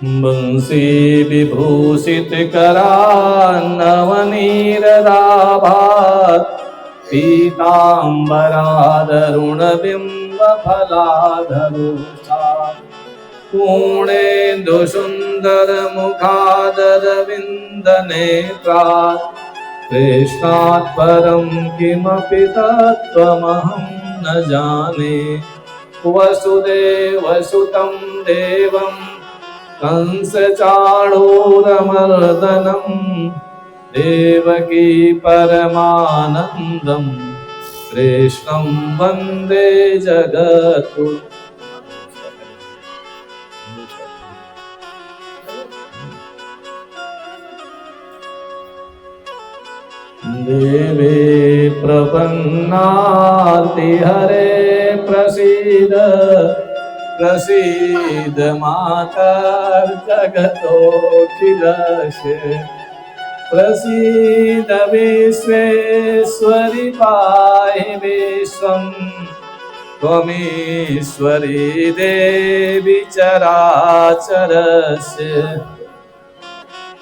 बंसी विभूषित करान्नवनीरदाभात् पीताम्बरादरुणबिम्बफलाधरोषा पूर्णेन्दुसुन्दरमुखादरविन्दनेत्रात् कृष्णात् परं किमपि तत्त्वमहं न जाने। वसुदेवसुतं देवं कंसचाणूरमर्दनं देवकी परमानन्दं कृष्णं वन्दे जगद्गुरुं। देवे प्रपन्नार्ति हरे प्रसीद प्रसीद मातर्जगतोऽखिलस्य प्रसीद विश्वेश्वरि पाहि विश्वं त्वमीश्वरी देवी चराचरस्य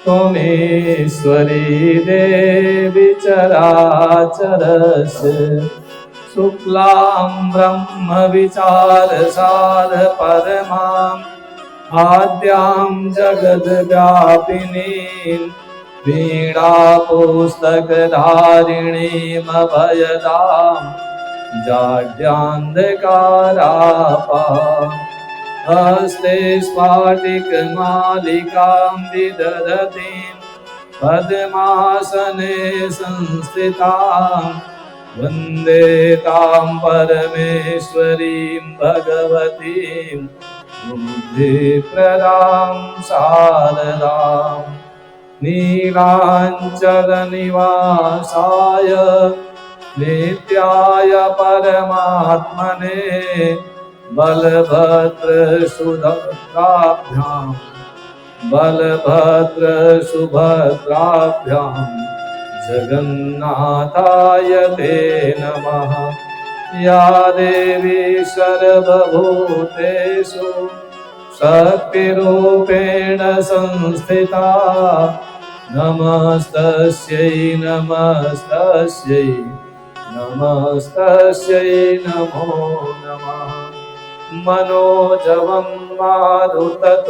त्वमीश्वरी देवी चराचरस्य शुक्लां ब्रह्मविचारसार परमां आद्यां जगद्व्यापिनीं वीणापुस्तकधारिणीमभयदां जाड्यान्धकारापां हस्ते स्फाटिकमालिकां विदधतीं पद्मासने संस्थितां वन्दे तां परमेश्वरीं भगवतीं बुद्धिप्रदां शारदां नीलाञ्चलनिवासाय नित्याय परमात्मने बलभद्रसुभद्राभ्यां जगन्नाथाय ते नमः। या देवी सर्वभूतेषु शक्तिरूपेण संस्थिता नमस्तस्यै नमस्तस्यै नमस्तस्यै नमो नमः। मनोजवं मारुततुल्यवेगं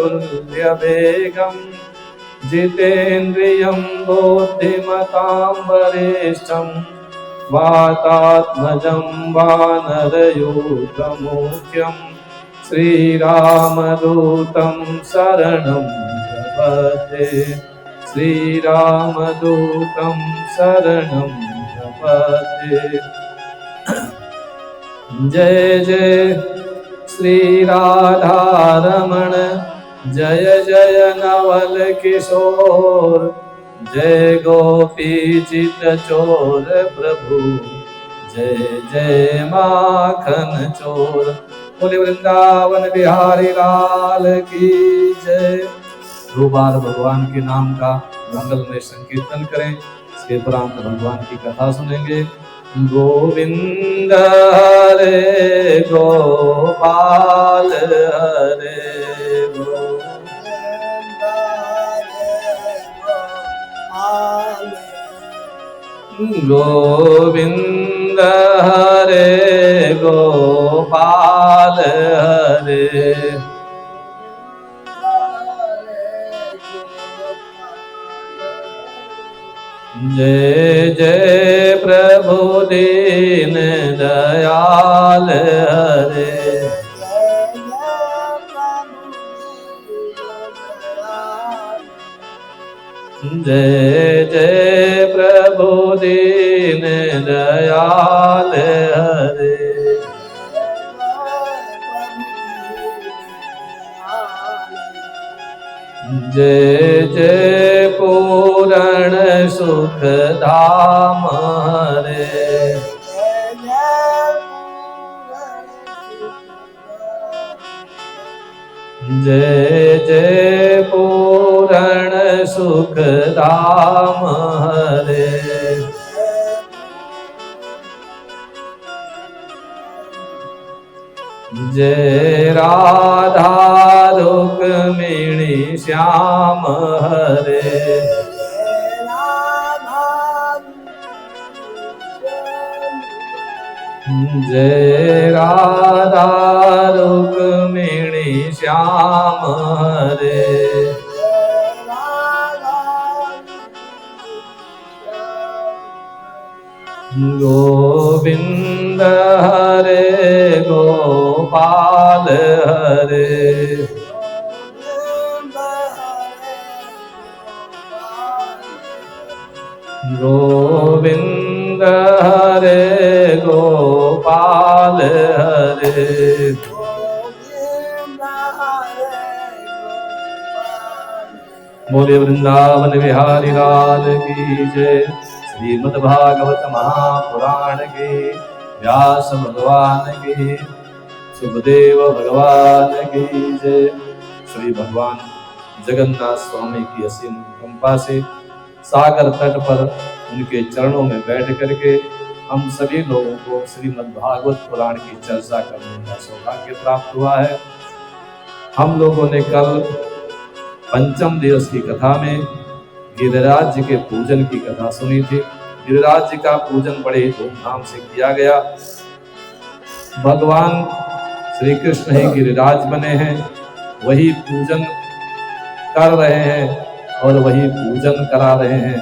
जितेन्द्रियं बुद्धिमतां वरिष्ठं वातात्मजं वानरयूथमुख्यं श्रीरामदूतं शरणं प्रपद्ये श्रीरामदूतं शरणं प्रपद्ये। जय जय श्री राधारमण जय जय नवल किशोर जय गोपी चित चोर प्रभु जय जय माखन चोर। बोले वृंदावन बिहारी लाल की जय। दो बार भगवान के नाम का मंगलमय संकीर्तन करें, इसके उपरांत भगवान की कथा सुनेंगे। गोविंद हरे गोपाल हरे गोविंद हरे गोपाल हरे जय जय प्रभु दीन दयाल हरे जय जय प्रभु दीन दयाल हरे जय जय पूर्ण सुख धाम हरे जय जय पूर्ण सुख धाम हरे जय राधा रुक्मिणी श्याम हरे। जय राधा रुक्मिणी श्याम हरे। गोविंद हरे गोपाल हरे। गोविंद हरे गोपाल हरे। बोले वृंदावन बिहारी लाल की जय। श्रीमद्भागवत महापुराण के व्यास भगवान के सुखदेव भगवान की जय। श्री भगवान जगन्नाथ स्वामी की असीम कृपा से सागर तट पर उनके चरणों में बैठ करके हम सभी लोगों को श्रीमद्भागवत पुराण की चर्चा करने का सौभाग्य प्राप्त हुआ है। हम लोगों ने कल पंचम दिवस की कथा में गिरिराज जी के पूजन की कथा सुनी थी। गिरिराज जी का पूजन बड़े धूमधाम से किया गया। भगवान श्री कृष्ण ही गिरिराज बने हैं, वही पूजन कर रहे हैं और वही पूजन करा रहे हैं।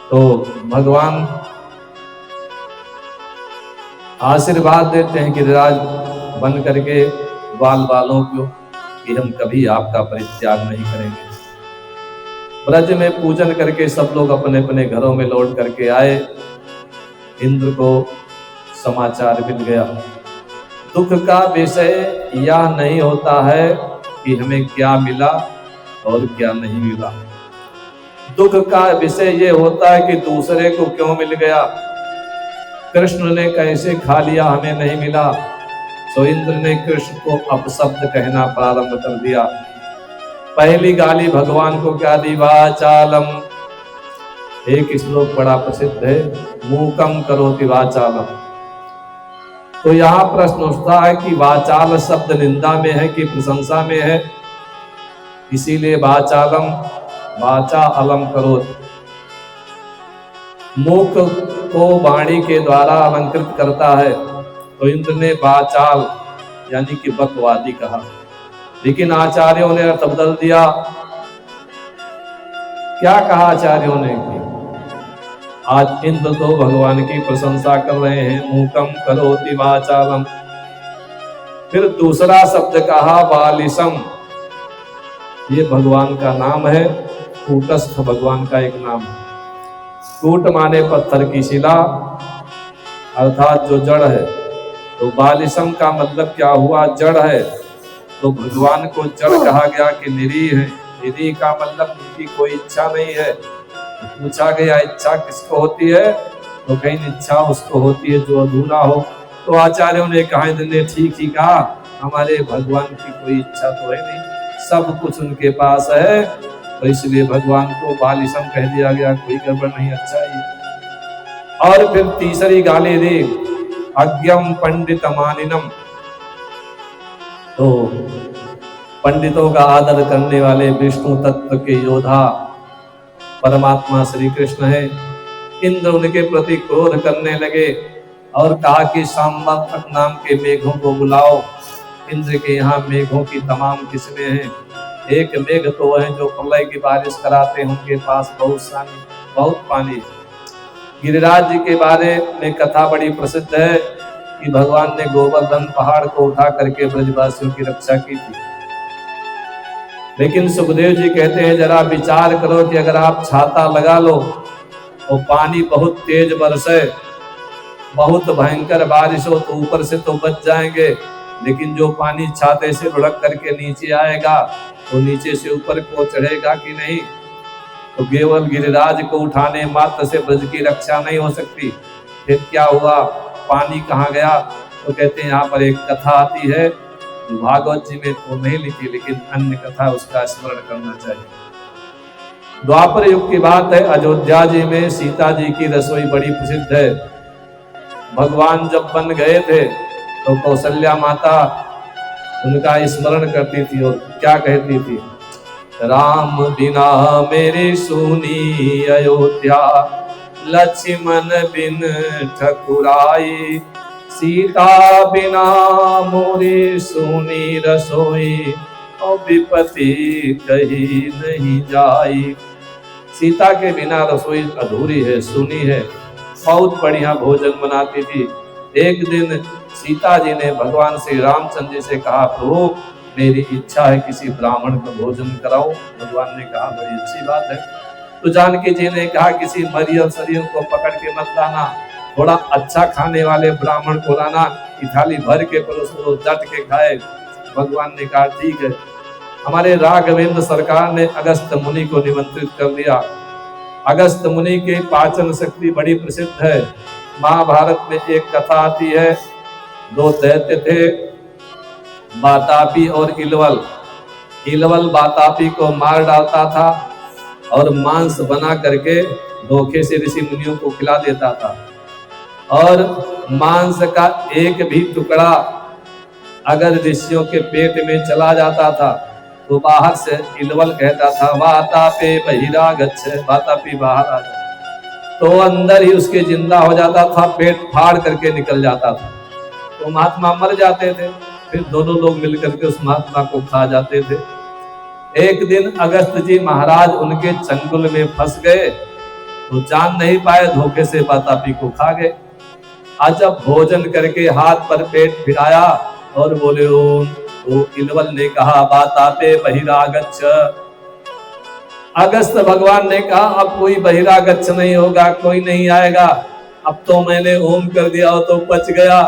तो भगवान आशीर्वाद देते हैं गिरिराज बन करके बाल बालों को कि हम कभी आपका परित्याग नहीं करेंगे। ब्रज में पूजन करके सब लोग अपने अपने घरों में लौट करके आए। इंद्र को समाचार मिल गया। दुख का विषय यह नहीं होता है कि हमें क्या मिला और क्या नहीं मिला। दुख का विषय ये होता है कि दूसरे को क्यों मिल गया, कृष्ण ने कैसे खा लिया, हमें नहीं मिला। तो इंद्र ने कृष्ण को अपशब्द कहना प्रारंभ कर दिया। पहली गाली भगवान को क्या दी, वाचालम। एक श्लोक बड़ा प्रसिद्ध है, मूकम करोति वाचालम। तो यहाँ प्रश्न उठता है कि वाचाल शब्द निंदा में है कि प्रशंसा में है। इसीलिए वाचालम, वाचा अलम करोति। मुख को वाणी के द्वारा अलंकृत करता है। तो इंद्र ने वाचाल यानी कि बकवादी कहा, लेकिन आचार्यों ने अर्थ बदल दिया। क्या कहा आचार्यों ने कि आज इंद्र तो भगवान की प्रशंसा कर रहे हैं, मूकम करोति वाचालम। फिर दूसरा शब्द कहा बालिसम, ये भगवान का नाम है, कूटस्थ भगवान का एक नाम है। कूट माने पत्थर की शिला अर्थात जो जड़ है। तो बालिसम का मतलब क्या हुआ, जड़ है। तो भगवान को जड़ कहा गया कि निरीह है। निरीह का मतलब उनकी कोई इच्छा नहीं है। तो पूछा गया इच्छा किसको होती है, तो कहीं इच्छा उसको होती है जो अधूरा हो। तो आचार्यों ने कहा, इंद्र ने ठीक ही कहा, हमारे भगवान की कोई इच्छा तो है नहीं, सब कुछ उनके पास है। तो इसलिए भगवान को बालिसम कह दिया गया, कोई गड़बड़ नहीं, अच्छा ही। और फिर तीसरी गाली दी, अज्ञम पंडित मानिनम। तो पंडितों का आदर करने वाले विष्णु तत्व के योद्धा परमात्मा श्री कृष्ण है। इंद्र उनके प्रति क्रोध करने लगे और कहा कि सांबक नाम के मेघों को बुलाओ। इंद्र के यहाँ मेघों की तमाम किस्में हैं। एक मेघ तो है जो प्रलय की बारिश कराते हैं, उनके पास बहुत पानी। गिरिराज जी के बारे में कथा बड़ी प्रसिद्ध है कि भगवान ने गोवर्धन पहाड़ को उठा करके ब्रजवासियों की रक्षा की थी। लेकिन सुखदेव जी कहते हैं, जरा विचार करो कि अगर आप छाता लगा लो और पानी बहुत तेज बरसे, बहुत भयंकर बारिश हो, तो ऊपर से तो बच जाएंगे, लेकिन जो पानी छाते से लुढ़क करके नीचे आएगा तो नीचे से ऊपर को चढ़ेगा कि नहीं। तो केवल गिरिराज को उठाने मात्र से ब्रज की रक्षा नहीं हो सकती। फिर क्या हुआ, पानी कहाँ गया? तो कहते हैं यहाँ पर एक कथा आती है जो भागवत जी में तो नहीं लिखी, लेकिन अन्य कथा उसका स्मरण करना चाहिए। द्वापर युग की बात है, अयोध्या जी में सीता जी की रसोई बड़ी प्रसिद्ध है। भगवान जब बन गए थे तो कौशल्या माता उनका स्मरण करती थी और क्या कहती थी, राम बिना मेरी सुनी अयोध्या, लक्ष्मण बिन ठकुराई, सीता बिना मोरी सुनी रसोई, और विपत्ति कहीं नहीं जाई। सीता के बिना रसोई अधूरी है, सुनी है। बहुत बढ़िया भोजन बनाती थी। एक दिन सीता जी ने भगवान श्री रामचंद्र जी से कहा, प्रभु मेरी इच्छा है किसी ब्राह्मण को भोजन कराओ। भगवान ने कहा, बड़ी अच्छी बात है। तो जानकी जी ने कहा, किसी मरियल शरीर को पकड़ के मत लाना, थोड़ा अच्छा खाने वाले ब्राह्मण को लाना, कि थाली भर के परोसो, डट के खाए। भगवान ने कहा, ठीक है। हमारे राघवेंद्र सरकार ने अगस्त मुनि को निमंत्रित कर दिया। अगस्त मुनि के पाचन शक्ति बड़ी प्रसिद्ध है। महाभारत में एक कथा आती है, दो दैत्य थे, वातापी और इलवल। इलवल वातापी को मार डालता था और मांस बना करके धोखे से ऋषि मुनियों को खिला देता था। और मांस का एक भी टुकड़ा अगर ऋषियों के पेट में चला जाता था तो बाहर से इलवल कहता था, वातापे बहिरागच्छ, वातापी बाहर आ जा। तो अंदर ही उसके जिंदा हो जाता था, पेट फाड़ करके निकल जाता था। तो महात्मा मर जाते थे, फिर दोनों लोग मिलकर के उस महात्मा को खा जाते थे। एक दिन अगस्त जी महाराज उनके चंगुल में फंस गए, तो जान नहीं पाए, धोखे से वातापी को खा गए। आज जब भोजन करके हाथ पर पेट फिराया और बोले ओम, तो इलवल ने कहा, वातापे बहिरागच्छ। अगस्त भगवान ने कहा, अब कोई बहिरागच्छ नहीं होगा, कोई नहीं आएगा, अब तो मैंने ओम कर दिया तो पच गया।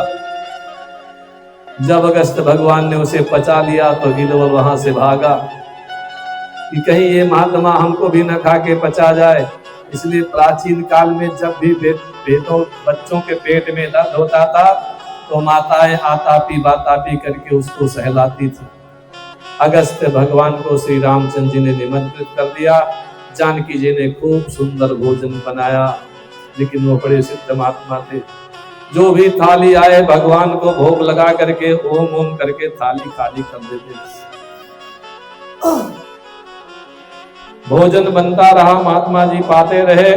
जब अगस्त भगवान ने उसे पचा लिया तो इलवल वहां से भागा कि कहीं ये महात्मा हमको भी न खा के पचा जाए। इसलिए प्राचीन काल में जब भी बच्चों के पेट में दर्द होता था तो माताएं आतापी बातापी करके उसको सहलाती थी। अगस्त भगवान को श्री रामचंद्र जी ने निमंत्रित कर दिया। जानकी जी ने खूब सुंदर भोजन बनाया, लेकिन वो बड़े सिद्ध महात्मा थे। जो भी थाली आए भगवान को भोग लगा करके ओम ओम करके थाली खाली कर देते। भोजन बनता रहा, महात्मा जी पाते रहे।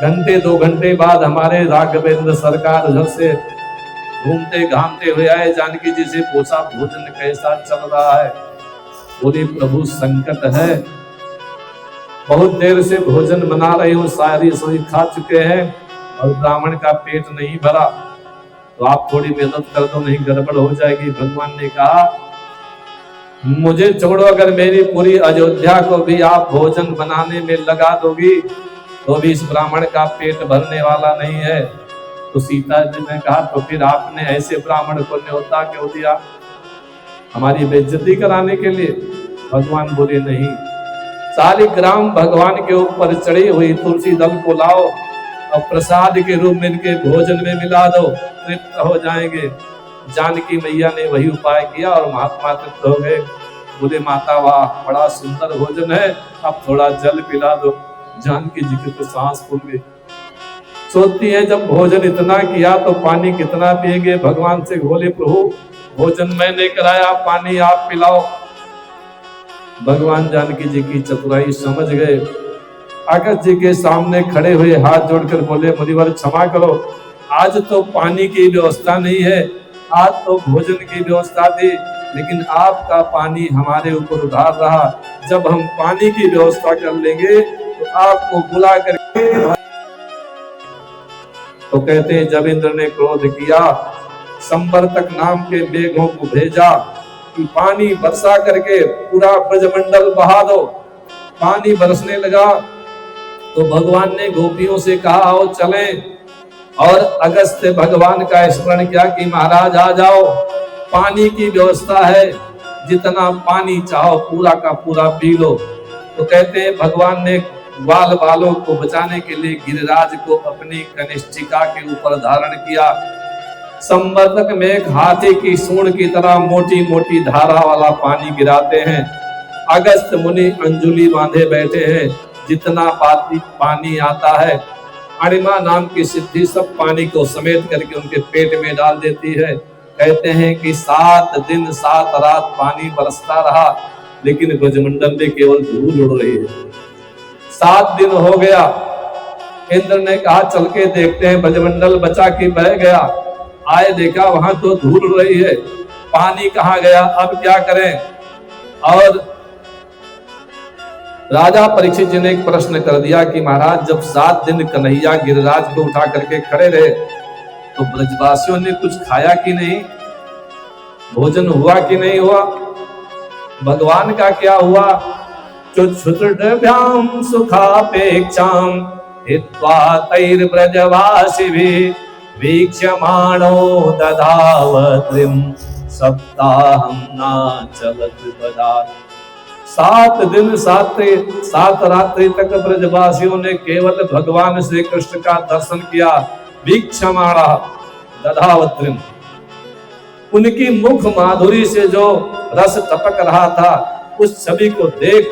घंटे 2 घंटे बाद हमारे राघवेंद्र सरकार उधर से घूमते घामते हुए आए। जानकी जी से पूछा, भोजन कैसा चल रहा है? बोली, प्रभु संकट है, बहुत देर से भोजन बना रही हूँ, सारी रसोई खा चुके हैं और ब्राह्मण का पेट नहीं भरा, तो आप थोड़ी मदद कर दो, नहीं गड़बड़ हो जाएगी। भगवान ने कहा, मुझे छोड़ो, अगर मेरी पूरी अयोध्या को भी आप भोजन बनाने में लगा दोगी तो भी इस ब्राह्मण का पेट भरने वाला नहीं है। तो सीता जी ने कहा, तो फिर आपने ऐसे ब्राह्मण को न्योता क्यों दिया? हमारी बेइज्जती कराने के लिए? भगवान बोले, नहीं, सारी ग्राम भगवान के ऊपर चढ़ी हुई तुलसी दल को लाओ और प्रसाद के रूप में इनके भोजन में मिला दो, तृप्त हो जाएंगे। जानकी मैया ने वही उपाय किया और महात्मा तृप्त हो गए। बोले, माता वाह, बड़ा सुंदर भोजन है, अब थोड़ा जल पिला दो। जानकी जी की तो सांस फूल गई। सोचती है, जब भोजन इतना किया तो पानी कितना पिएंगे? भगवान से बोले, प्रभु भोजन मैंने कराया, पानी आप पिलाओ। भगवान जानकी जी की चतुराई समझ गए। अगस्त जी के सामने खड़े हुए हाथ जोड़कर बोले, मुनिवर क्षमा करो, आज तो पानी की व्यवस्था नहीं है, आज तो भोजन की व्यवस्था थी, लेकिन आपका पानी हमारे ऊपर उधार रहा। जब हम पानी की व्यवस्था कर लेंगे तो आपको बुला करके। तो कहते हैं, जब इंद्र ने क्रोध किया, संवर्तक नाम के मेघों को भेजा कि पानी बरसा करके पूरा ब्रजमंडल बहा दो। पानी बरसने लगा तो भगवान ने गोपियों से कहा, आओ चलें, और अगस्त भगवान का स्मरण किया कि महाराज आ जाओ, पानी की व्यवस्था है, जितना पानी चाहो पूरा का पूरा पी लो। तो कहते हैं, भगवान ने बाल बालों को बचाने के लिए गिरिराज को अपनी कनिष्ठिका के ऊपर धारण किया। संवर्तक में एक हाथी की सूंड की तरह मोटी मोटी धारा वाला पानी गिराते हैं। अगस्त मुनि अंजुली बांधे बैठे हैं, जितना पानी आता है अणिमा नाम की सिद्धि सब पानी को समेट करके उनके पेट में डाल देती है। कहते हैं कि 7 दिन 7 रात पानी बरसता रहा, लेकिन ब्रजमंडल में केवल धूल उड़ रही है। 7 दिन हो गया, इंद्र ने कहा चल के देखते हैं ब्रजमंडल बचा कि बह गया। आए देखा वहां तो धूल उड़ रही है, पानी कहाँ गया, अब क्या करें। और राजा परीक्षित जी ने एक प्रश्न कर दिया कि महाराज जब 7 दिन कन्हैया गिरिराज को उठा करके खड़े रहे तो ब्रजवासियों ने कुछ खाया कि नहीं, भोजन हुआ कि नहीं हुआ, भगवान का क्या हुआ। चुच्छुटभ्याम सुखापेक्षाम हित्वा तैर्ब्रजवासिभिः वीक्ष्यमाणो दधावत्रिं सप्ताहं नाचलत् पदात्। 7 दिन 7 रात्रि तक ब्रजवासियों ने केवल भगवान श्री कृष्ण का दर्शन किया। वीक्षमाणा दधावत्रिम, उनकी मुख माधुरी से जो रस टपक रहा था उस छवि को देख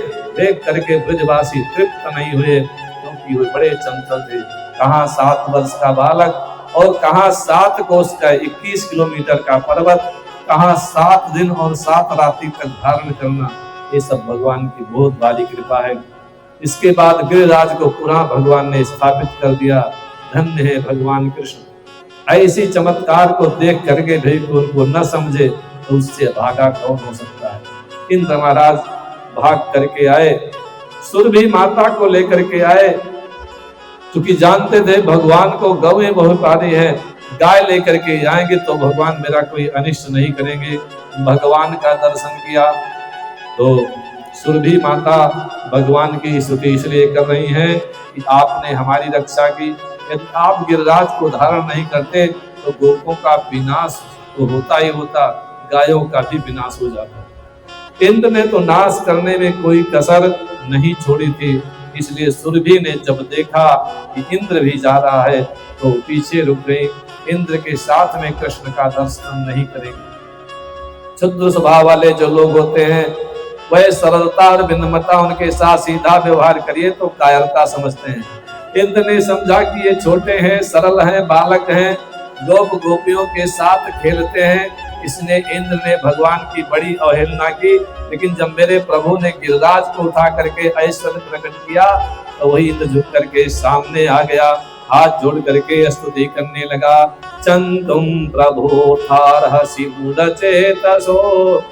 करके ब्रजवासी तृप्त नहीं हुए, क्योंकि वे बड़े चंचल थे। कहाँ 7 वर्ष का बालक और कहाँ 7 कोस का 21 किलोमीटर का पर्वत, कहाँ 7 दिन और 7 रात्रि तक धारण करना, ये सब भगवान की बहुत बड़ी कृपा है। इसके बाद गिरिराज को पुनः भगवान ने स्थापित कर दिया। धन्य है भगवान कृष्ण। ऐसी चमत्कार को देख करके भी उनको न समझे तो उससे भागा कौन हो सकता है। इंद्र महाराज भाग करके आए, सुरभि माता को लेकर के आए, क्योंकि जानते थे भगवान को गौएं बहुत प्यारी है, गाय लेकर के आएंगे तो भगवान मेरा कोई अनिष्ट नहीं करेंगे। भगवान का दर्शन किया तो सुरभि माता भगवान की स्तुति इसलिए कर रही हैं कि आपने हमारी रक्षा की। यदि आप गिरिराज को धारण नहीं करते तो गोपों का विनाश तो होता ही होता, गायों का भी विनाश हो जाता। इंद्र ने तो नाश करने में कोई कसर नहीं छोड़ी थी, इसलिए सुरभि ने जब देखा कि इंद्र भी जा रहा है तो पीछे रुक गई। इंद्र के साथ में कृष्ण का दर्शन नहीं करेंगे। क्षुद्र स्वभाव वाले जो लोग होते हैं वह सरलता और विनम्रता उनके साथ सीधा व्यवहार करिए तो कायरता समझते हैं। इंद्र ने समझा कि ये छोटे हैं, सरल हैं, बालक हैं, गोप गोपियों के साथ खेलते हैं, इसने इंद्र ने भगवान की बड़ी अवहेलना की। लेकिन जब मेरे प्रभु ने गिरिराज को उठा करके ऐश्वर्य प्रकट किया तो वही इंद्र झुक करके सामने आ गया, हाथ जोड़ करके स्तुति करने लगा। चंतुम प्रभो थारहसि मूढ़चेतसो,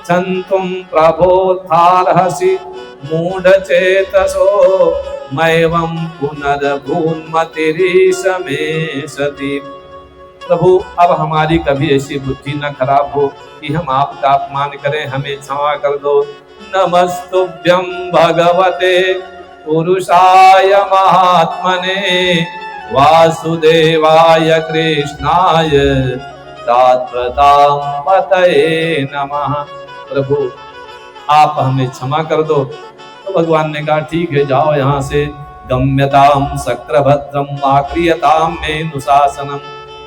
चंतुम प्रभो थारहसि मूढ़चेतसो, मैवं पुनर्भून्मतिरीश मे सति। प्रभु अब हमारी कभी ऐसी बुद्धि न खराब हो कि हम आपका अपमान करें, हमें क्षमा कर दो। नमस्तुभ्यं भगवते पुरुषाय महात्मने वासुदेवाय कृष्णाय तात्वतां पतये नमः। प्रभु आप हमें क्षमा कर दो। तो भगवान ने कहा ठीक है, जाओ यहाँ से। गम्यताम शक्रभद्रम आक्रियताम मे नुशासनम,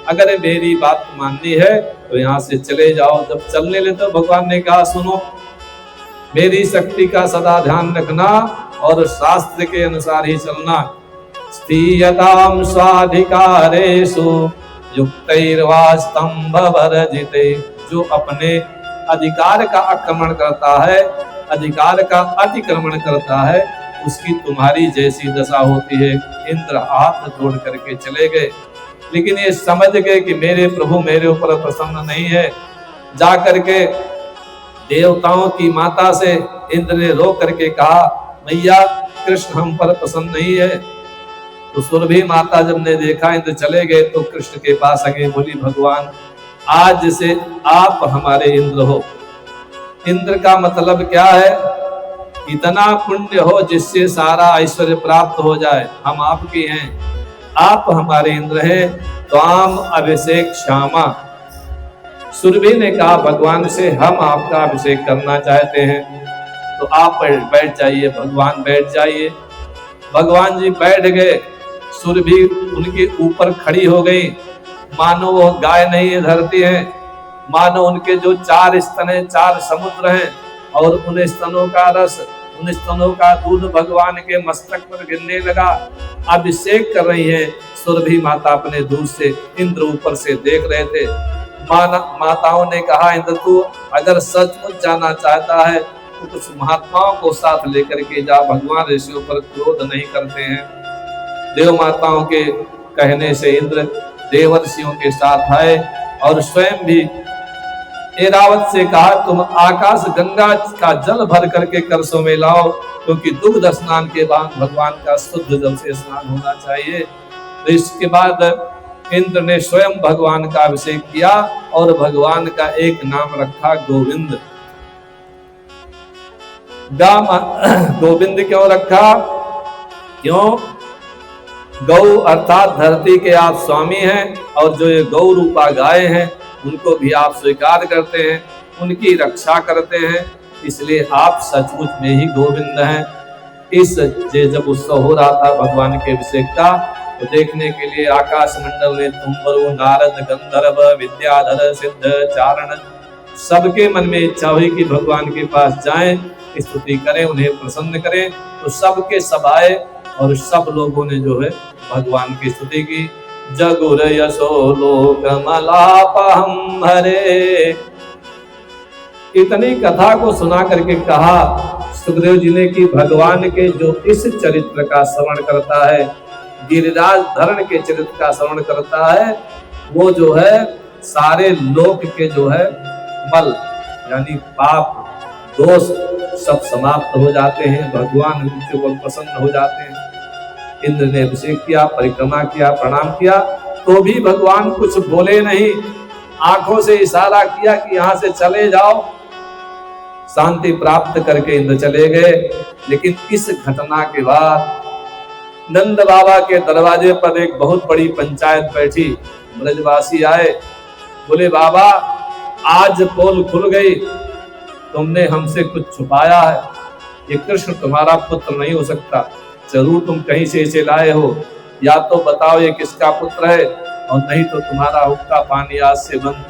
अगर मेरी बात माननी है तो यहाँ से चले जाओ। जब चलने लगे तो भगवान ने कहा सुनो, मेरी शक्ति का सदा ध्यान रखना और शास्त्र के अनुसार ही चलना। स्थीयताम स्वाधिकारेषु युक्तैर्वा स्तंभवर्जिते, जो अपने अधिकार का आक्रमण करता है, अधिकार का अतिक्रमण करता है, उसकी तुम्हारी जैसी दशा होती है। इंद्र हाथ जोड़ करके चले गए, लेकिन ये समझ गए कि मेरे प्रभु मेरे ऊपर प्रसन्न नहीं है। जा करके देवताओं की माता से इंद्र ने रो करके कहा मैया कृष्ण हम पर प्रसन्न नहीं है। तो सुरभि माता जब ने देखा इंद्र चले गए तो कृष्ण के पास आगे बोली भगवान आज से आप हमारे इंद्र हो। इंद्र का मतलब क्या है? इतना पुण्य हो जिससे सारा ऐश्वर्य प्राप्त हो जाए, हम आपके हैं, आप हमारे इंद्र हैं। त्वाम अभिषेक श्यामा। सुरभि ने कहा भगवान से हम आपका अभिषेक करना चाहते हैं, तो आप बैठ जाइए। भगवान बैठ जाइए। भगवान जी बैठ गए। सुरभि उनके ऊपर खड़ी हो गई, मानो वो गाय नहीं है धरती है, मानो उनके जो 4 स्तन हैं 4 समुद्र हैं, और उन स्तनों का रस, उन स्तनों का दूध भगवान के मस्तक पर गिरने लगा। अभिषेक कर रही है। सुरभि माता अपने दूर से इंद्र ऊपर से देख रहे थे। माताओं ने कहा, इंद्र तू अगर सचमुच जाना चाहता है तो कुछ महात्माओं को साथ लेकर के जा, भगवान ऋषियों पर क्रोध नहीं करते हैं। देव माताओं के कहने से इंद्र देवर्षियों के साथ आए और स्वयं भी ऐरावत से कहा, तुम आकाश गंगा का जल भर करके कलशों में लाओ, क्योंकि दुग्ध स्नान के बाद भगवान का शुद्ध जल से स्नान होना चाहिए। तो इसके बाद इंद्र ने स्वयं भगवान का अभिषेक किया और भगवान का एक नाम रखा गोविंद। गोविंद क्यों रखा? क्यों? गौ अर्थात धरती के आप स्वामी हैं और जो ये गौ रूपा गाय हैं उनको भी आप स्वीकार करते हैं, उनकी रक्षा करते हैं, इसलिए आप सचमुच में ही गोविंद हैं। इस जब उत्सव हो रहा था भगवान के अभिषेक का, तो देखने के लिए आकाश मंडल में तुम्बरु, नारद, गंधर्व, विद्याधर, सिद्ध, चारण सबके मन में इच्छा हुई कि भगवान के पास जाएं, स्तुति करें, उन्हें प्रसन्न करें। तो सबके सब आए और सब लोगों ने जो है भगवान की स्तुति की। जगुर यशो लोकमलापहं हरे। इतनी कथा को सुना करके कहा सुखदेव जी ने कि भगवान के जो इस चरित्र का श्रवण करता है, गिरिराज धरण के चरित्र का श्रवण करता है, वो जो है सारे लोक के जो है मल यानी पाप दोष सब समाप्त हो जाते हैं, भगवान उनके ऊपर प्रसन्न हो जाते हैं। इंद्र ने अभिषेक किया, परिक्रमा किया, प्रणाम किया, तो भी भगवान कुछ बोले नहीं, आंखों से इशारा किया कि यहां से चले जाओ। शांति प्राप्त करके इंद्र चले गए। लेकिन इस घटना के बाद नंद बाबा के दरवाजे पर एक बहुत बड़ी पंचायत बैठी। ब्रजवासी आए, बोले बाबा आज पोल खुल गई, तुमने हमसे कुछ छुपाया है, ये कृष्ण तुम्हारा पुत्र नहीं हो सकता, जरूर तुम कहीं से इसे लाए हो, या तो बताओ ये किसका पुत्र है, और नहीं तो तुम्हारा हुक्का पानी आज से बंद,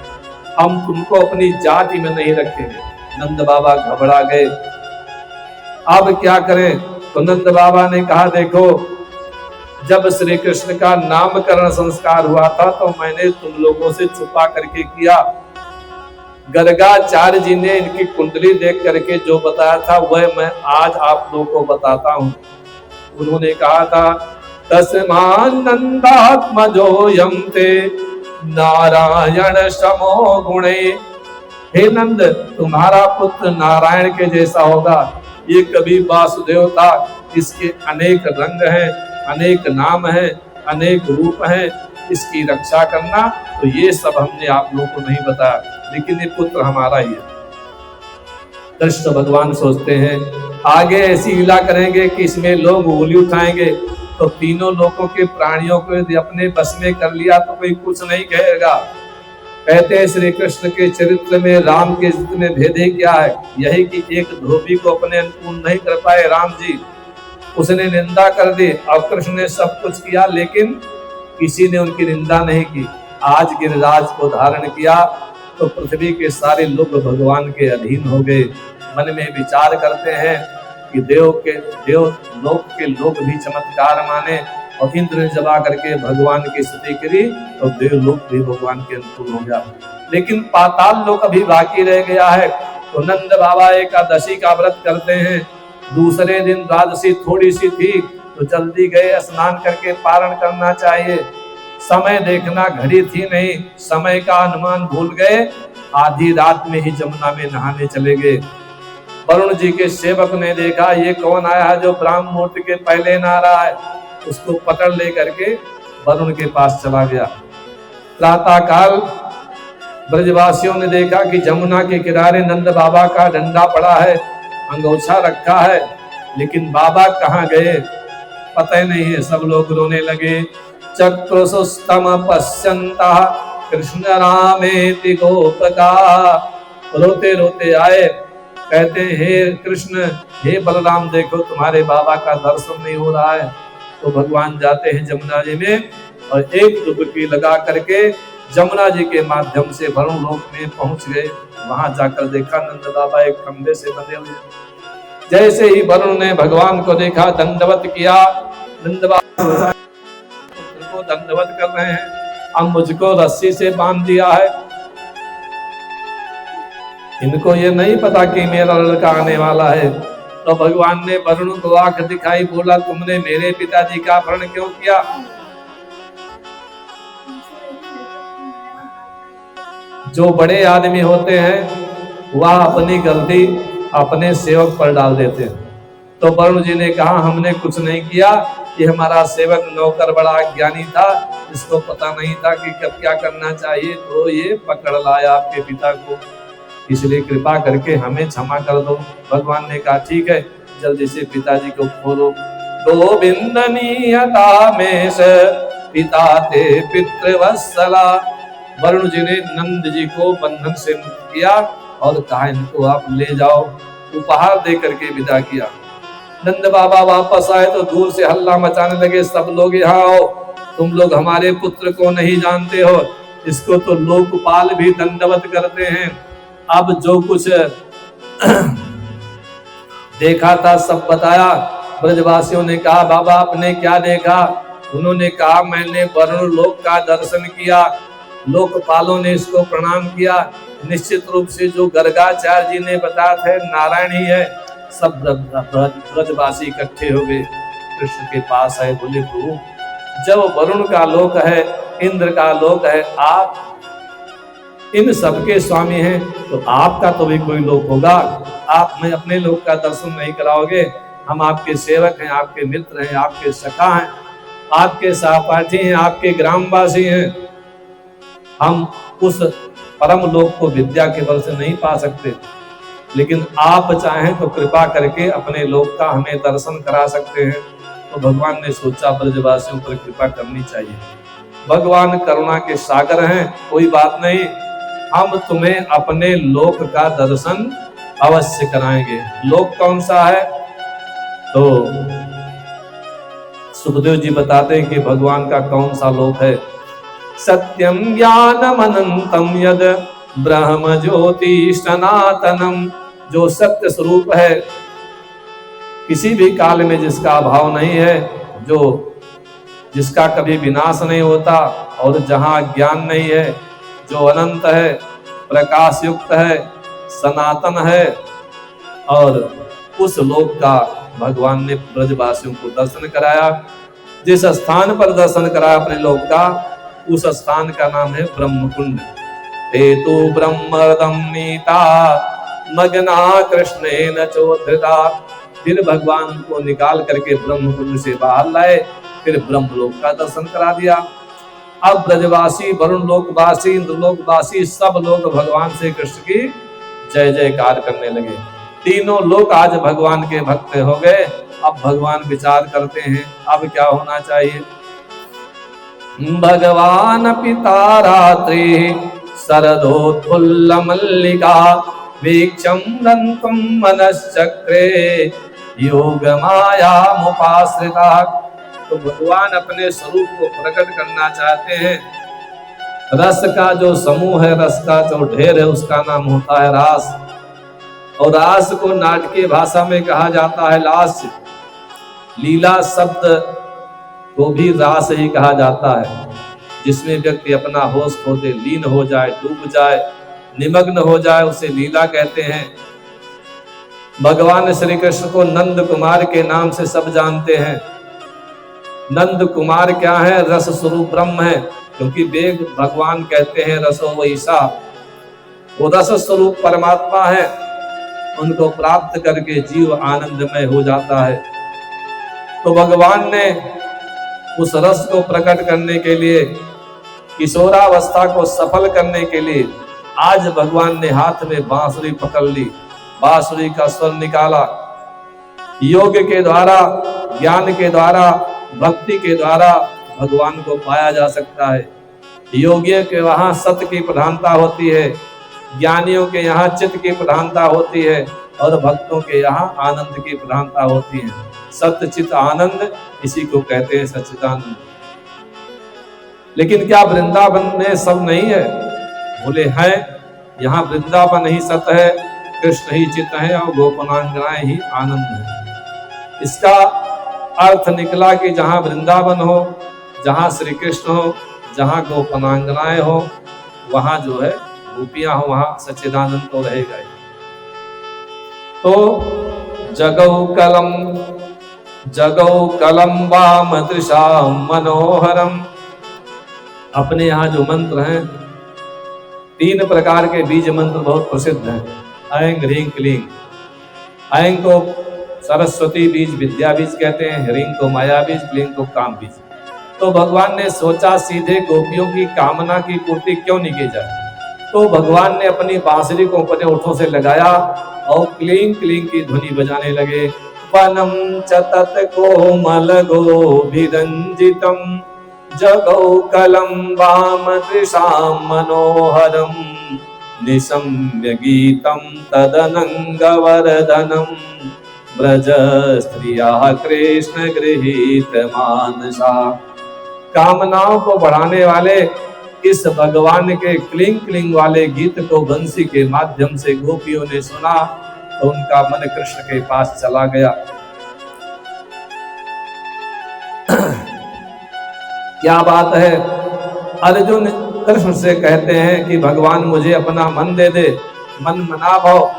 हम तुमको अपनी जाति में नहीं रखेंगे। नंद बाबा घबरा गए, अब क्या करें? तो नंद बाबा ने कहा, देखो जब श्री कृष्ण का नामकरण संस्कार हुआ था तो मैंने तुम लोगों से छुपा करके किया। गर्गाचार्य जी ने इनकी कुंडली देख करके जो बताया था वह मैं आज आप लोगों को बताता हूँ। उन्होंने कहा था, तस्मान्नन्दात्मजोऽयं ते नारायण समो गुणे। हे नंद, तुम्हारा पुत्र नारायण के जैसा होगा। ये कभी वासुदेव था, इसके अनेक रंग हैं, अनेक नाम हैं, अनेक रूप हैं, इसकी रक्षा करना। तो ये सब हमने आप लोगों को नहीं बताया, लेकिन ये पुत्र हमारा ही है। कृष्ण भगवान सोचते हैं आगे ऐसी लीला करेंगे कि इसमें लोग उंगली उठाएंगे, तो तीनों लोगों के प्राणियों को यदि अपने बस में कर लिया तो कोई कुछ नहीं कहेगा। कहते हैं श्री कृष्ण के चरित्र में राम के जितने भेदे क्या है, यही कि एक धोबी को अपने अनुकूल नहीं कर पाए राम जी, उसने निंदा कर दी। अब कृष्ण ने सब कुछ किया लेकिन किसी ने उनकी निंदा नहीं की। आज गिरिराज को धारण किया तो पृथ्वी के सारे लोग भगवान के अधीन हो गए। मन में विचार करते हैं कि देव लोक के लोग भी चमत्कार माने, और इंद्र ने जब आकर के भगवान की स्तुति करी तो देवलोक भी भगवान के अनुकूल हो गया। लेकिन पाताल लोक अभी बाकी रह गया है। तो नंद बाबा एकादशी का व्रत करते हैं। दूसरे दिन द्वादशी थोड़ी सी थी तो जल्दी गए, स्नान करके पारण करना चाहिए। समय देखना, घड़ी थी नहीं, समय का अनुमान भूल गए। आधी रात में ही जमुना में नहाने चले गए। वरुण जी के सेवक ने देखा ये कौन आया है जो ब्राह्म मुहूर्त के पहले नहा रहा है, उसको पकड़ ले करके वरुण के पास चला गया। प्रातः काल ब्रजवासियों ने देखा कि जमुना के किनारे नंद बाबा का डंडा पड़ा है, अंगोछा रखा है, लेकिन बाबा कहाँ गए पता ही नहीं है। सब लोग रोने लगे। चक्रुषुस्तम पश्यन्तः कृष्ण रामेति गोपका। रोते रोते आए, कहते हे कृष्ण, हे बलराम, देखो तुम्हारे बाबा का दर्शन नहीं हो रहा है। तो भगवान जाते हैं जमुना जी में और एक डुबकी लगा करके जमुना जी के माध्यम से वरुण लोक में पहुंच गए। वहां जाकर देखा नंद बाबा एक खंबे से बंधे हुए। जैसे ही वरुण ने भगवान को देखा, दंडवत किया। नंद बाबा को दंडवत कर रहे हैं, अब मुझको रस्सी से बांध दिया है, इनको ये नहीं पता कि मेरा लड़का आने वाला है। तो भगवान ने वरुण को आंख दिखाई, बोला तुमने मेरे पिताजी का अपहरण क्यों किया? जो बड़े आदमी होते हैं वह अपनी गलती अपने सेवक पर डाल देते हैं। तो वरुण जी ने कहा हमने कुछ नहीं किया, ये हमारा सेवक नौकर बड़ा ज्ञानी था, इसको पता नहीं था कि कब क्या करना चाहिए, तो ये पकड़ लाया आपके पिता को, इसलिए कृपा करके हमें क्षमा कर दो। भगवान ने कहा ठीक है, जल्दी से पिताजी को खोलो। गोविंदनीयता में से पिता ते पितृवत्सला। वरुण जी ने नंद जी को बंधन से मुक्त किया और कहा इनको आप ले जाओ, उपहार दे करके विदा किया। नंद बाबा वापस आए तो दूर से हल्ला मचाने लगे, सब लोग यहाँ आओ, तुम लोग हमारे पुत्र को नहीं जानते हो, इसको तो लोकपाल भी दंडवत करते हैं। अब जो कुछ देखा था सब बताया। ब्रजवासियों ने कहा बाबा आपने क्या देखा? उन्होंने कहा मैंने वरुण लोक का दर्शन किया, लोकपालों ने इसको प्रणाम किया। निश्चित रूप से जो गर्गाचार्य जी ने बताया थे नारायण ही है। सब ब्रजवासी इकट्ठे हो गए, कृष्ण के पास आए, बोले प्रभु जब वरुण का लोक है, इंद्र का लोक है, आप इन सबके स्वामी हैं, तो आपका तो भी कोई लोक होगा, आप में अपने लोक का दर्शन नहीं कराओगे? हम आपके सेवक हैं, आपके मित्र हैं, आपके सखा हैं, आपके सहपाठी हैं, आपके ग्रामवासी हैं। हम उस परम लोक को विद्या के बल से नहीं पा सकते, लेकिन आप चाहें तो कृपा करके अपने लोक का हमें दर्शन करा सकते हैं। तो भगवान ने सोचा ब्रजवासियों पर कृपा करनी चाहिए, भगवान करुणा के सागर हैं, कोई बात नहीं, हम तुम्हें अपने लोक का दर्शन अवश्य कराएंगे। लोक कौन सा है? तो सुखदेव जी बताते हैं कि भगवान का कौन सा लोक है। सत्यम ज्ञानम अनंतम यद ब्रह्म ज्योति सनातनम। जो सत्य स्वरूप है, किसी भी काल में जिसका अभाव नहीं है, जो जिसका कभी विनाश नहीं होता, और जहां ज्ञान नहीं है, जो अनंत है, प्रकाश युक्त है, सनातन है, और उस लोक का भगवान ने ब्रजवासियों को दर्शन कराया। जिस स्थान पर दर्शन कराया अपने लोक का, उस स्थान का नाम है ब्रह्मकुंड। हेतु ब्रह्मदम नीता मगना कृष्णेन चोधृता। फिर भगवान को निकाल करके ब्रह्मकुंड से बाहर लाए, फिर ब्रह्मलोक का दर्शन करा दिया। अब ब्रजवासी, वरुण लोकवासी, इंद्रलोकवासी सब लोग भगवान से कृष्ण की जय जयकार करने लगे। तीनों लोग आज भगवान के भक्त हो गए। अब भगवान विचार करते हैं अब क्या होना चाहिए। भगवान पिता रात्रि शरदोत्फुल्ल मल्लिका वीक्षं दन्तुं मनश्चक्रे योग माया मुपाश्रिता। तो भगवान अपने स्वरूप को प्रकट करना चाहते हैं। रस का जो समूह है, रस का जो ढेर है, उसका नाम होता है रास, और रास को नाटकीय भाषा में कहा जाता है लास्य। लीला शब्द को भी रास ही कहा जाता है, जिसमें व्यक्ति अपना होश खो दे, लीन हो जाए, डूब जाए, निमग्न हो जाए, उसे लीला कहते हैं। भगवान श्री कृष्ण को नंद कुमार के नाम से सब जानते हैं। नंद कुमार क्या है? रस स्वरूप ब्रह्म है, क्योंकि वेद भगवान कहते हैं रसो वैसा, वो रस स्वरूप परमात्मा है। उनको प्राप्त करके जीव आनंदमय हो जाता है। तो भगवान ने उस रस को प्रकट करने के लिए, किशोरावस्था को सफल करने के लिए, आज भगवान ने हाथ में बांसुरी पकड़ ली, बांसुरी का स्वर निकाला। योग के द्वारा, ज्ञान के द्वारा, भक्ति के द्वारा भगवान को पाया जा सकता है। योगियों के वहां सत्य की प्रधानता होती है, ज्ञानियों के यहाँ चित्त की प्रधानता होती है, और भक्तों के यहाँ आनंद की प्रधानता होती है। सत्य चित्त आनंद, इसी को कहते हैं सच्चिदानंद। लेकिन क्या वृंदावन में सब नहीं है? बोले हैं, यहाँ वृंदावन ही सत्य है, कृष्ण ही चित्त है, और गोपनांगनाएं ही आनंद है। इसका अर्थ निकला कि जहाँ वृंदावन हो, जहाँ श्री कृष्ण हो, जहाँ गोपनांगनाएं हो, वहाँ जो है गोपियां हो वहां सच्चिदानंद तो रहेगा ही। तो जगौ कलम वाम दृशाम मनोहरम। अपने यहाँ जो मंत्र हैं 3 प्रकार के बीज मंत्र बहुत प्रसिद्ध हैं। ऐं ह्रीं क्लीं। ऐं को सरस्वती बीज विद्या बीज कहते हैं, ह्रीं को माया बीज, क्लीं को काम बीज। तो भगवान ने सोचा सीधे गोपियों की कामना की पूर्ति क्यों नहीं की जाए, तो भगवान ने अपनी बांसुरी को अपने ओठों से लगाया और क्लीं क्लीं की ध्वनि बजाने लगे। वनम चतत कोमल गोभिरंजितम जगौ कलम वाम दृशाम मनोहरम निशम्य गीतम तदनंगवर्धनम ब्रज स्त्रिया कृष्ण गृहीत मानसा। कामनाओं को बढ़ाने वाले इस भगवान के क्लिंग क्लिंग वाले गीत को बंसी के माध्यम से गोपियों ने सुना तो उनका मन कृष्ण के पास चला गया। क्या बात है, अर्जुन कृष्ण से कहते हैं कि भगवान मुझे अपना मन दे दे, मन मना भाव,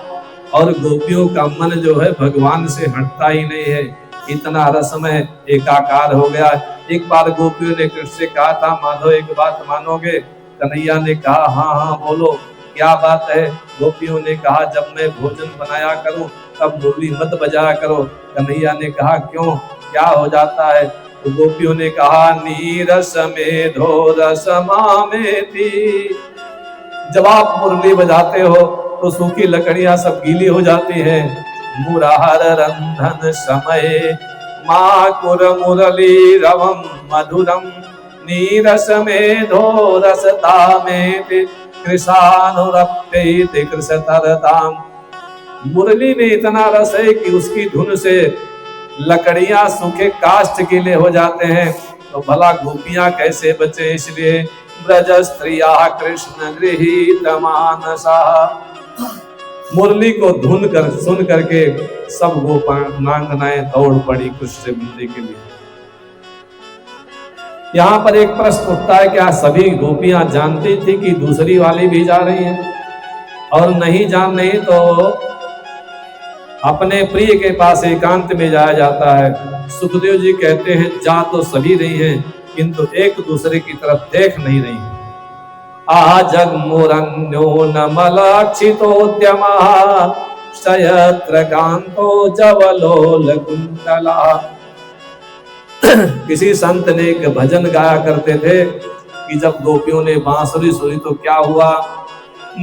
और गोपियों का मन जो है भगवान से हटता ही नहीं है, इतना रसमय एकाकार हो गया। एक बार गोपियों ने कृष्ण से कहा था, माधव एक बात मानोगे? कन्हैया ने कहा हाँ हाँ बोलो, क्या बात है? गोपियों ने कहा जब मैं भोजन बनाया करूं तब मुरली मत बजाया करो। कन्हैया ने कहा क्यों, क्या हो जाता है? तो गोपियों ने कहा नीरस मेधो रसमामेति। जब आप मुरली बजाते हो तो सूखी लकड़ियां सब गीली हो जाती हैं। मुरार रंधन समय माकुर मुरली रवम मधुरम नीरस मेधो रसतामेति कृशानुरप्येति कृशतरताम। मुरली में इतना रस है कि उसकी धुन से लकड़ियां सूखे काष्ठ गीले हो जाते हैं, तो भला गोपियां कैसे बचे? इसलिए ब्रज स्त्रिया कृष्ण गृहीत मानसा। मुरली को धुन कर सुन करके सब गोपांगनाएं दौड़ पड़ी कृष्ण से मिलने के लिए। यहाँ पर एक प्रश्न उठता है, क्या सभी गोपियां जानती थी कि दूसरी वाली भी जा रही है? और नहीं जान रही तो अपने प्रिय के पास एकांत में जाया जाता है। सुखदेव जी कहते हैं जा तो सभी रही हैं किंतु एक दूसरे की तरफ देख नहीं रही। जगमुरन्यो नमलक्षितोद्यमः शयत्र कांतो जवलोल कुंडला। किसी संत ने एक भजन गाया करते थे कि जब गोपियों ने बांसुरी सुनी तो क्या हुआ?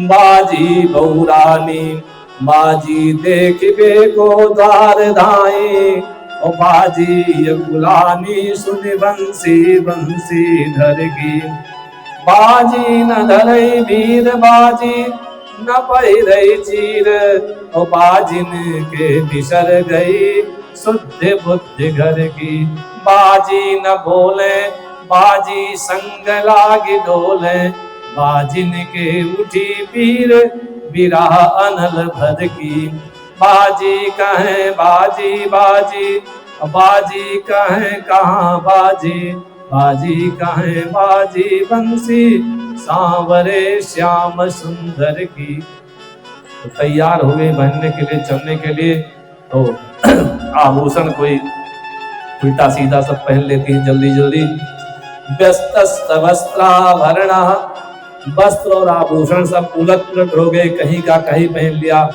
बाजी बहुरानी बाजी देखिबे को द्वार धाई, ओ बाजी गुलानी सुनि बंसी बंसी धर की। बाजी न धरई वीर बाजी न पहिरई चीर, ओ बाजिन के बिसर गई शुद्ध बुद्धि घर की। बाजी न बोले बाजी संग लागी डोले, बाजिन के उठी पीर बिरह अनल भर की। बाजी कहें बाजी बाजी बाजी कहें कहाँ बाजी, बाजी कहें बाजी बंसी सांवरे श्याम सुंदर की। तो तैयार हो गए बनने के लिए, चलने के लिए। तो आभूषण कोई उल्टा सीधा सब पहन लेती है जल्दी जल्दी। व्यस्त वस्त्राभरण, वस्त्र और आभूषण सब उलट पुलट हो गए, कहीं का कहीं पहन लिया।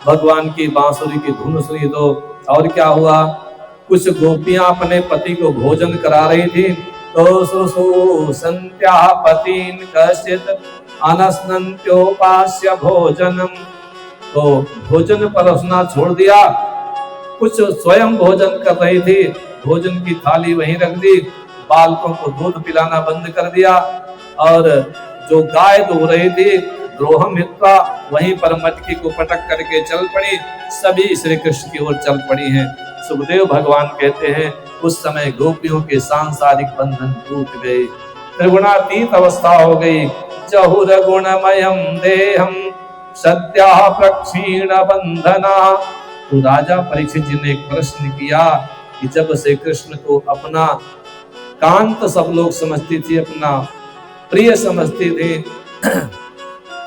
भगवान की बांसुरी की धुन सुनी तो और क्या हुआ? कुछ गोपियां अपने पति को भोजन करा रही थी तो सुसंत्या पतिन कश्चित अनस्नन्त्योपास्य भोजनम। तो भोजन परोसना छोड़ दिया, कुछ स्वयं भोजन कर रही थी, भोजन की थाली वहीं रख दी, बालकों को दूध पिलाना बंद कर दिया, और जो गाय दो रही थी द्रोहम हित्वा वहीं पर मटकी को पटक करके चल पड़ी। सभी श्री कृष्ण की ओर चल पड़ी हैं। सुखदेव भगवान कहते हैं उस समय गोपियों के सांसारिक बंधन टूट गए, त्रिगुणातीत अवस्था हो गई। चहुर गुणमयम देहम सत्या प्रक्षीण बंधना। तो राजा परीक्षित जी ने एक प्रश्न किया कि जब से कृष्ण को अपना कांत सब लोग समझती थी, अपना प्रिय समझती थी,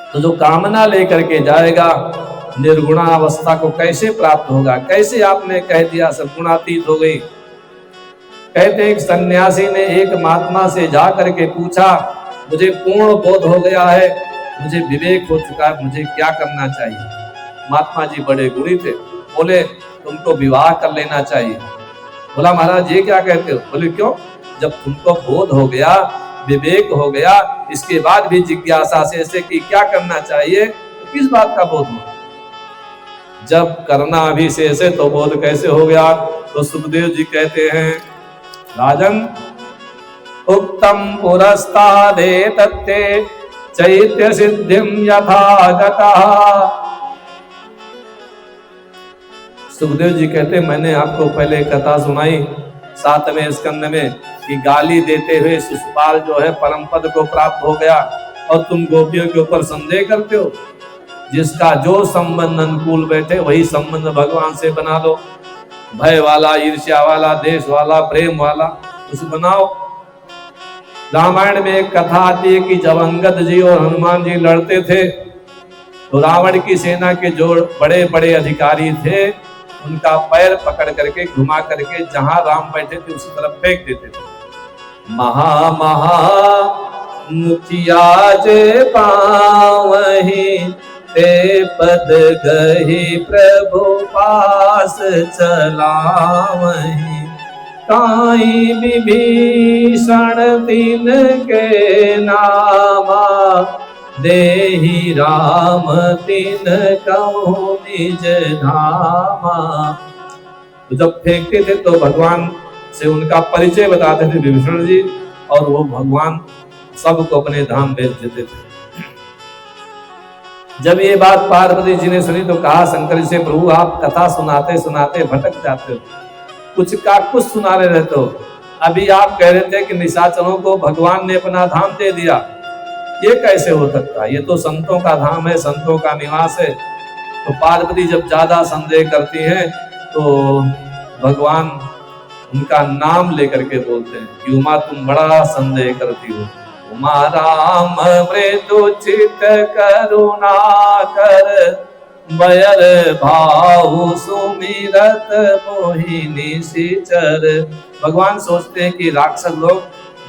तो जो कामना लेकर के जाएगा निर्गुणावस्था को कैसे प्राप्त होगा? कैसे आपने कह दिया सब गुणातीत हो गई। कहते एक सन्यासी ने एक महात्मा से जा करके पूछा, मुझे पूर्ण बोध हो गया है, मुझे विवेक हो चुका है, मुझे क्या करना चाहिए? महात्मा जी बड़े गुणी थे, बोले तुमको विवाह कर लेना चाहिए। बोला महाराज ये क्या कहते हो? बोले क्यों? जब तुमको बोध हो गया, विवेक हो गया, इसके बाद भी जिज्ञासा से कि क्या करना चाहिए, तो किस बात का बोध हो? जब करना अभी से तो बोध कैसे हो गया? तो सुखदेव जी कहते हैं, राजन उक्तम पुरस्तादे तत्ते चैत्य सिद्धिम यथागतः। सुखदेव जी कहते मैंने आपको पहले कथा सुनाई 7वें स्कंद में कि गाली देते हुए शिशुपाल जो है परम पद को प्राप्त हो गया, और तुम गोपियों के ऊपर संदेह करते हो। जिसका जो संबंध अनुकूल बैठे वही संबंध भगवान से बना लो। भय वाला, ईर्ष्या वाला, देश वाला, प्रेम वाला उसे बनाओ। रामायण में एक कथा आती है कि जब अंगद जी और हनुमान जी लड़ते थे तो रावण की सेना के जो बड़े बड़े अधिकारी थे उनका पैर पकड़ करके घुमा करके जहां राम बैठे थे उसी तरफ फेंक देते थे। महा महा मुखिया जे पावहि ते पद गही प्रभु पास चलावहि। काई विभीषण तीन के नामा देहि राम तीन कहूँ निज धामा। तो जब फेंकते थे तो भगवान से उनका परिचय बताते थे विभीषण जी, और वो भगवान सबको अपने धाम भेज देते थे। जब ये बात पार्वती जी ने सुनी तो कहा शंकर जी से, प्रभु आप कथा सुनाते सुनाते भटक जाते हो, कुछ का कुछ सुनाने रहते हो। अभी आप कह रहे थे कि निशाचरों को भगवान ने अपना धाम दे दिया, ये कैसे हो सकता है? ये तो संतों का धाम है, संतों का निवास है। तो पार्वती जब ज्यादा संदेह करती हैं तो भगवान उनका नाम लेकर के बोलते हैं कि उमा तुम बड़ा संदेह करती हो। उमा राम मृदु चित करुणा कर बयर भाव सुमिरत मोहिनी सिचर। भगवान सोचते हैं कि राक्षस लोग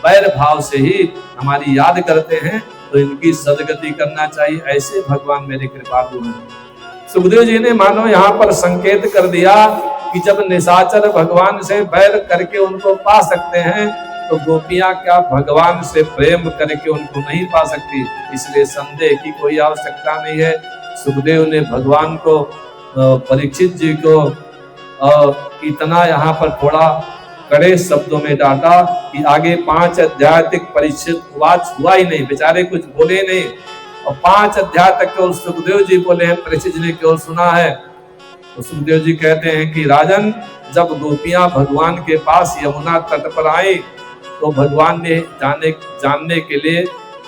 बैर भाव से ही हमारी याद करते हैं, तो इनकी सदगति करना चाहिए। ऐसे भगवान मेरे कृपालु हैं। सुखदेव जी ने मानो यहाँ पर संकेत कर दिया कि जब निशाचर भगवान से बैर करके उनको पा सकते हैं, तो गोपियां क्या भगवान से प्रेम करके उनको नहीं पा सकती? इसलिए संदेह की कोई आवश्यकता नहीं है। सुखदेव ने भगवान को, परीक्षित जी को इतना यहाँ पर थोड़ा कड़े शब्दों में डांटा कि आगे 5 अध्याय तक परीक्षित वाच हुआ ही नहीं, बेचारे कुछ बोले नहीं, और 5 अध्याय तक केवल सुखदेव जी बोले हैं, परीक्षित जी ने केवल सुना है। तो सुखदेव जी कहते हैं कि राजन जब गोपियां भगवान के पास यमुना तट पर आई तो भगवान ने जानने के लिए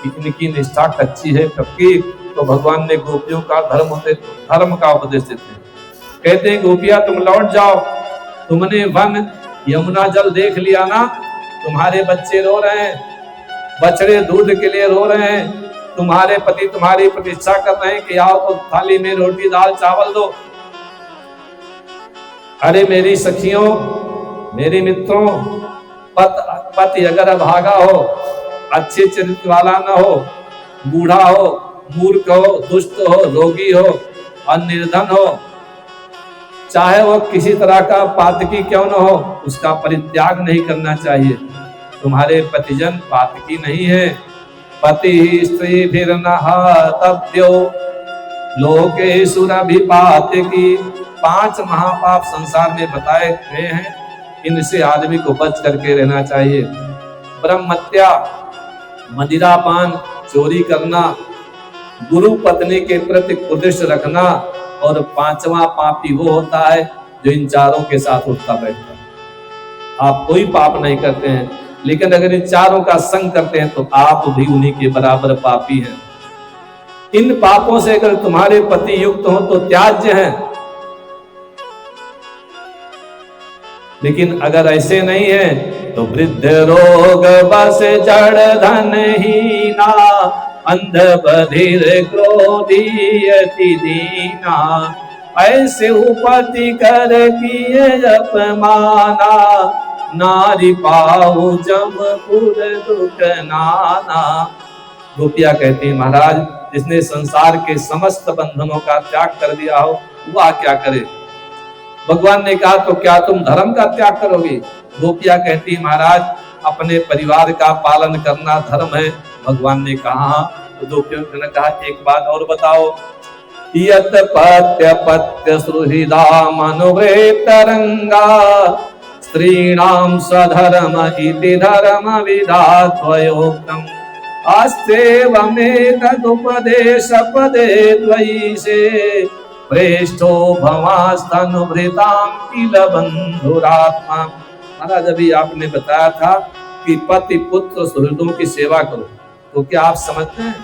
इनकी निष्ठा कच्ची है पक्की, तो भगवान ने गोपियों का धर्म का उपदेश देते हैं। कहते हैं गोपियां तुम लौट जाओ, तुमने वन यमुना जल देख लिया ना, तुम्हारे बच्चे रो रहे हैं, बछड़े दूध के लिए रो रहे हैं, तुम्हारे पति तुम्हारी प्रतीक्षा कर रहे हैं कि आओ तो थाली में रोटी दाल चावल दो। अरे मेरी सखियों, मेरे मित्रों, पति अगर अभागा हो, अच्छे चरित्र वाला न हो, बूढ़ा हो, मूर्ख हो, दुष्ट हो, रोगी हो और निर्धन हो, चाहे वो किसी तरह का पातकी क्यों न हो, उसका परित्याग नहीं करना चाहिए। तुम्हारे पतिजन पातकी नहीं है। पति स्त्री फिर नहातव्यो लोके सुरभिपातकी। 5 महापाप संसार में बताए गए हैं, इनसे आदमी को बच करके रहना चाहिए। ब्रह्महत्या, मदिरापान, चोरी करना, गुरु पत्नी के प्रति कुदृष्ट रखना, और 5वां पापी वो होता है जो इन चारों के साथ उठता बैठता है। आप कोई पाप नहीं करते हैं, लेकिन अगर इन चारों का संग करते हैं तो आप भी उन्हीं के बराबर पापी हैं। इन पापों से अगर तुम्हारे पति युक्त हो तो त्याज्य हैं, लेकिन अगर ऐसे नहीं है तो वृद्ध रोग बस जड़ धन हीना, अंध बधिर क्रोधी अति दीना, ऐसे उपति कर किए अपमाना, नारी पाऊ जमपुर दुख नाना। गोपियां कहती हैं महाराज, जिसने संसार के समस्त बंधनों का त्याग कर दिया हो वह क्या करे। भगवान ने कहा तो क्या तुम धर्म का त्याग करोगे। गोपियां कहती महाराज, अपने परिवार का पालन करना धर्म है। भगवान ने कहा, तो गोपियों ने कहा एक बात और बताओ। यत पत्य पत्य सुहृदा मनोवृत्त रंगा, स्त्रीणाम स्वधर्म इति धर्म विधात्वयोक्तम्, अस्तेवमेतदुपदेश पदे द्वैषे, प्रेष्ठो भवास्तनुभृतां किल बंधुरात्मा। महाराज अभी आपने बताया था कि पति पुत्र सुहृदों की सेवा करो, तो क्या आप समझते हैं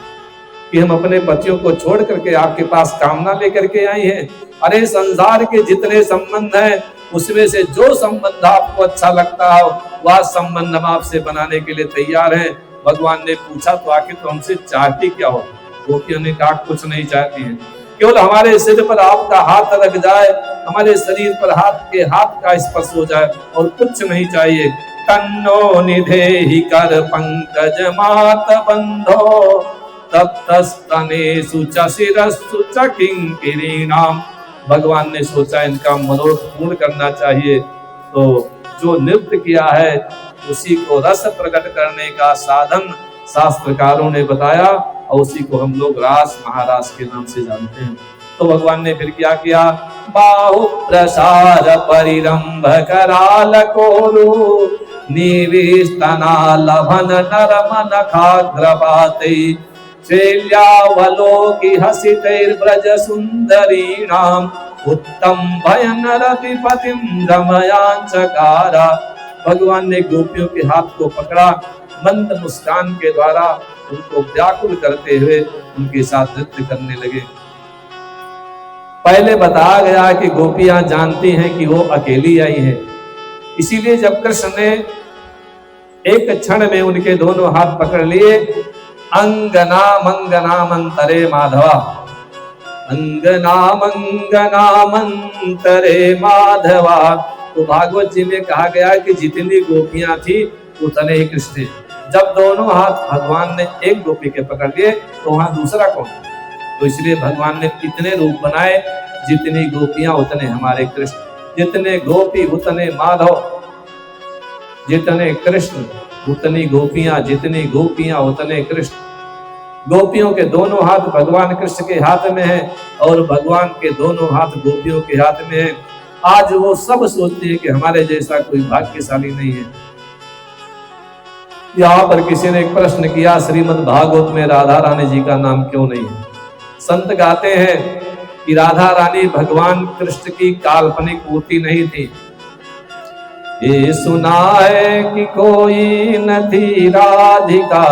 कि हम अपने पतियों को छोड़ करके आपके पास कामना लेकर के आई हैं? अरे संसार के जितने संबंध हैं उसमें से जो संबंध आपको अच्छा लगता हो वह संबंध हम आपसे बनाने के लिए तैयार हैं। भगवान ने पूछा तो आखिर तो हमसे चाहती क्या हो। गोपियों ने कहा कुछ नहीं चाहती है, केवल हमारे सिर पर आपका हाथ लग जाए, हमारे शरीर पर हाथ का स्पर्श हो जाए और कुछ नहीं चाहिए। तन्नो निधेहि कर पंकज मात बंधो, तप्तस्तनेषु च शिरस्सु च किंकिरीणाम। भगवान ने सोचा इनका मनोरथ पूर्ण करना चाहिए, तो जो नृत्य किया है उसी को रस प्रकट करने का साधन शास्त्रकारों ने बताया और उसी को हम लोग रास महारास के नाम से जानते हैं। तो भगवान ने फिर क्या किया। बाहु प्रसार परिरंभ कराल कोरु, निविस्तना लभन नरम नखाग्रपाते, शैल्यावलोकि हसितैर्ब्रज सुंदरीणाम, उत्तम भयन रतिपतिम रमयांचकारा। भगवान ने गोपियों के हाथ को पकड़ा, मंद मुस्कान के द्वारा उनको व्याकुल करते हुए उनके साथ नृत्य करने लगे। पहले बताया गया कि गोपियां जानती हैं कि वो अकेली आई है, इसीलिए जब कृष्ण ने एक क्षण में उनके दोनों हाथ पकड़ लिए, अंगना मंगना मंतरे माधवा, अंगना मंगना मंतरे माधवा। तो भागवत जी में कहा गया कि जितनी गोपियां थी उतने ही कृष्ण थे। जब दोनों हाथ भगवान ने एक गोपी के पकड़ लिए तो वहां दूसरा कौन? तो इसलिए भगवान ने इतने रूप बनाए, जितनी गोपियां उतने हमारे कृष्ण, जितने गोपी उतने माधव, जितने कृष्ण उतनी गोपियां, जितनी गोपियां उतने कृष्ण। गोपियों के दोनों हाथ भगवान कृष्ण के हाथ में है और भगवान के दोनों हाथ गोपियों के हाथ में है। आज वो सब सोचती है कि हमारे जैसा कोई भाग्यशाली नहीं है। यहाँ पर किसी ने एक प्रश्न किया, श्रीमद् भागवत में राधा रानी जी का नाम क्यों नहीं है? संत गाते हैं कि राधा रानी भगवान कृष्ण की काल्पनिक मूर्ति नहीं थी। ये सुना है कि कोई न थी राधिका,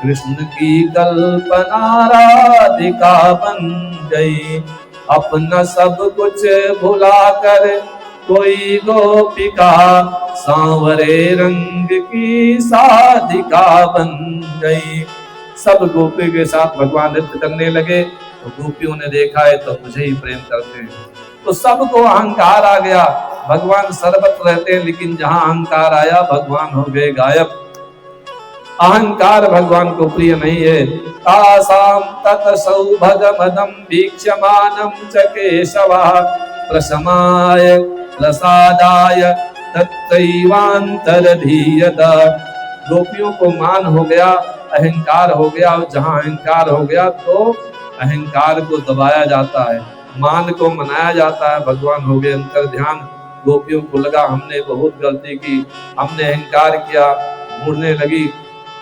कृष्ण की कल्पना राधिका बन गई। अपना सब कुछ भुला कर कोई गोपिका, सांवरे रंग की साधिका बन गई। सब गोपी के साथ भगवान नृत्य करने लगे तो गोपियों ने देखा है तो मुझे ही प्रेम करते हैं, तो सबको अहंकार आ गया। भगवान सर्वत्र रहते हैं लेकिन जहां अहंकार आया भगवान हो गए गायब। अहंकार भगवान को प्रिय नहीं है। तासाम तत सौभगमदं वीक्ष्यमानं च केशवः, प्रशमाय प्रसादाय तत्रैवान्तरधीयत। गोपियों को मान हो गया, अहंकार हो गया, और जहां अहंकार हो गया तो अहंकार को दबाया जाता है, मान को मनाया जाता है। भगवान हो गए अंतर ध्यान। गोपियों को लगा हमने बहुत गलती की, हमने अहंकार किया, ढूंढने लगी।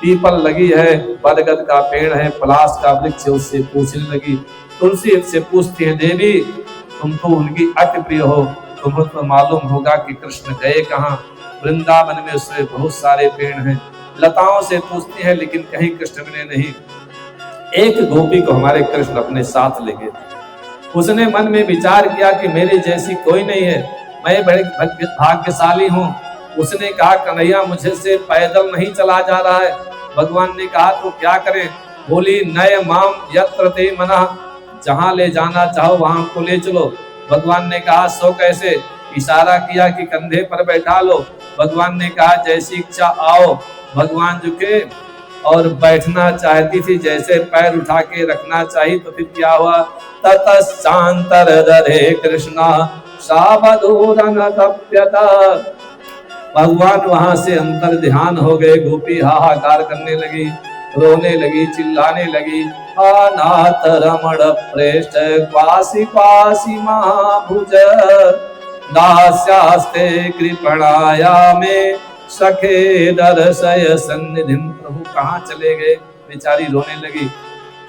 पीपल लगी है, बरगद का पेड़ है, पलाश का वृक्ष है, उससे पूछने लगी। तुलसी से पूछती है, देवी तुम तो उनकी अति प्रिय हो, तुम्हें तो मालूम होगा कि कृष्ण गए कहाँ। वृंदावन में उससे बहुत सारे पेड़ हैं। लताओं से पूछती है लेकिन कहीं कृष्ण मिले नहीं। एक गोपी को हमारे कृष्ण अपने साथ ले गए। उसने मन में विचार किया कि मेरे जैसी कोई नहीं है, मैं बड़े भाग्यशाली हूँ। उसने कहा, कन्हैया मुझे से पैदल नहीं चला जा रहा है। भगवान ने कहा तो क्या करें? बोली नय माम यत्र ते मनः, जहां ले जाना चाहो वहां हमको ले चलो। भगवान ने कहा सो कैसे? इशारा किया कि कंधे पर बैठा लो। भगवान ने कहा जैसी इच्छा आओ। भगवान झुके और बैठना चाहती थी, जैसे पैर उठा के रखना चाहिए तो फिर क्या हुआ? ततश्चान्तरधरे कृष्णा सावधूरन तप्यत। भगवान वहां से अंतर ध्यान हो गए। गोपी हाहाकार करने लगी, रोने लगी, चिल्लाने लगी। अनाथ रमण प्रेष्ठ क्वासी क्वासी महाभुज, दास्यास्ते कृपणाया में सखे दर्शय सन्निधिम। प्रभु कहाँ चले गए? बेचारी रोने लगी।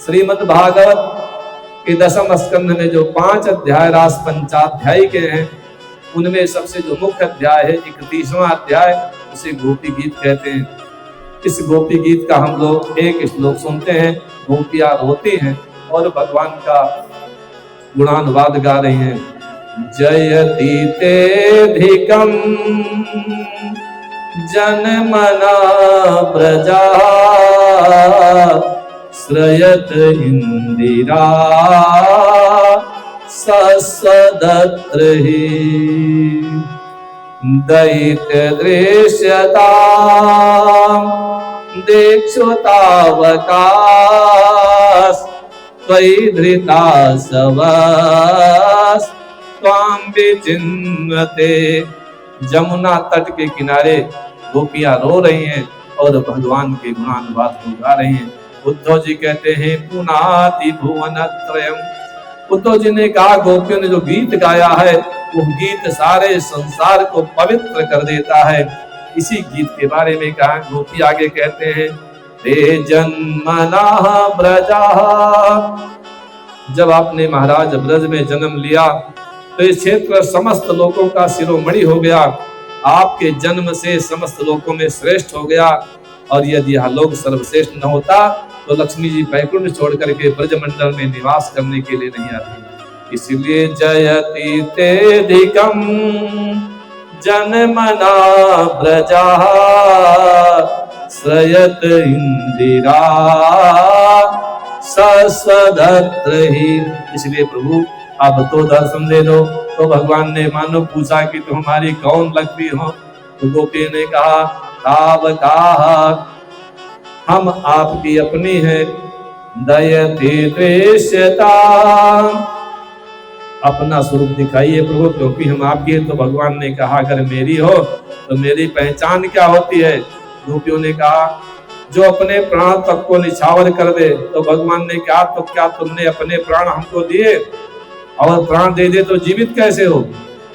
श्रीमद् भागवत के 10वें स्कंध में जो 5 अध्याय रास पंचाध्यायी के हैं, उनमें सबसे जो मुख्य अध्याय है 31वां अध्याय, उसे गोपी गीत कहते हैं। इस गोपी गीत का हम लोग एक श्लोक सुनते हैं। गोपियां रोती हैं और भगवान का गुणानुवाद गा रही हैं। जयति तेधिकं जनमना प्रजा, श्रयत इंदिरा ससदत्र ही, दैत्य दृश्यता दीक्षुतावकाश, त्वयि धृता सवस त्वां विचिन्वते। जमुना तट के किनारे गोपियां रो रही हैं और भगवान के गुणानुवाद को गा रही हैं। उद्धव जी कहते हैं पुनाति भुवनत्रयम्। उद्धव जी ने कहा गोपियों ने जो गीत गाया है वो गीत सारे संसार को पवित्र कर देता है। इसी गीत के बारे में कहा। गोपी आगे कहते हैं ते जन्मना ब्रजा, जब आपने महाराज ब्रज में जन्म लिया तो इस क्षेत्र समस्त लोगों का शिरोमणि हो गया। आपके जन्म से समस्त लोगों में श्रेष्ठ हो गया। और यदि यह लोग सर्वश्रेष्ठ न होता तो लक्ष्मी जी बैकुंठ छोड़ करके ब्रजमंडल में निवास करने के लिए नहीं आती। इसलिए जयति तेधिकं जनमना ब्रजा, श्रयत इंदिरा ससदत्र ही। इसलिए प्रभु अब तो दर्शन दे दो। तो भगवान ने मानो पूछा कि तुम हमारी कौन लगती हो? तो गोपी ने कहा हम आपकी अपनी है। दयति दृश्यता, अपना स्वरूप दिखाइए प्रभु, क्योंकि हम आपकी है। तो भगवान ने कहा अगर मेरी हो तो मेरी पहचान क्या होती है? गोपियों ने कहा जो अपने प्राण तक को निछावर कर दे। तो भगवान ने कहा तो क्या तुमने अपने प्राण हमको दिए? और प्राण दे दे तो जीवित कैसे हो?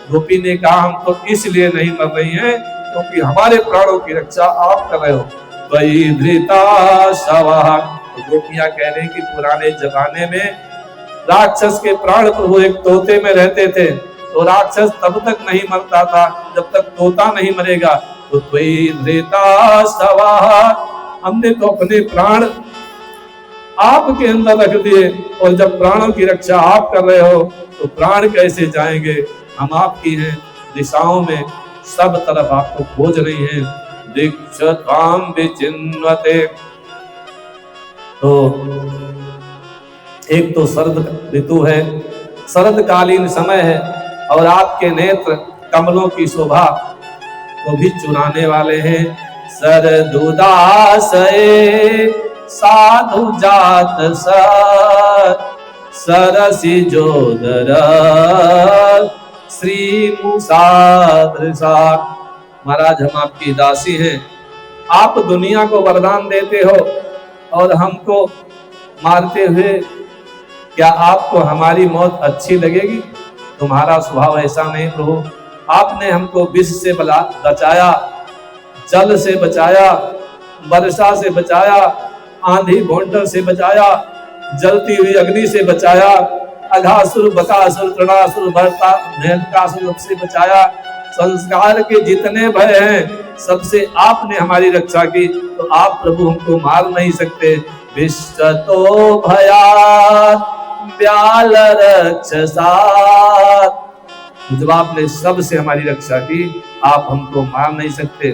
गोपी ने कहा हम तो इसलिए नहीं मर रही हैं क्योंकि हमारे प्राणों की रक्षा आप कर रहे हो। त्वयि धृता शवः। तो गोपियां कह रही कि पुराने जमाने में राक्षस के प्राण प्रभु एक तोते में रहते थे, तो राक्षस तब तक नहीं मरता था जब तक तोता नहीं मरेगा। तो त्वयि धृता शवः, हमने तो अपने प्राण आपके अंदर रख दिए। और जब प्राणों की रक्षा आप कर रहे हो तो प्राण कैसे जाएंगे? हम आपकी हैं। दिशाओं में सब तरफ आपको खोज रही हैं। दीक्षतां विचिन्वते। तो एक तो शरद ऋतु है, शरदकालीन समय है, और आपके नेत्र कमलों की शोभा को भी चुराने वाले हैं। सरदुदासये साधु जात सरसी जोदर श्री मुसादृशा। महाराज हम आपकी दासी हैं। आप दुनिया को वरदान देते हो और हमको मारते हुए, क्या आपको हमारी मौत अच्छी लगेगी? तुम्हारा स्वभाव ऐसा नहीं प्रभु। आपने हमको विष से बचाया, जल से बचाया, वर्षा से बचाया, आंधी भोंटर से बचाया, जलती हुई अग्नि से बचाया, अघासुर बकासुर तृणासुर भरता भयंकासुर से बचाया। संस्कार के जितने भय हैं सबसे आपने हमारी रक्षा की। तो आप प्रभु हमको मार नहीं सकते। विश्वतो भयात् व्याल रक्षसात्। जब आपने सबसे हमारी रक्षा की, आप हमको मार नहीं सकते।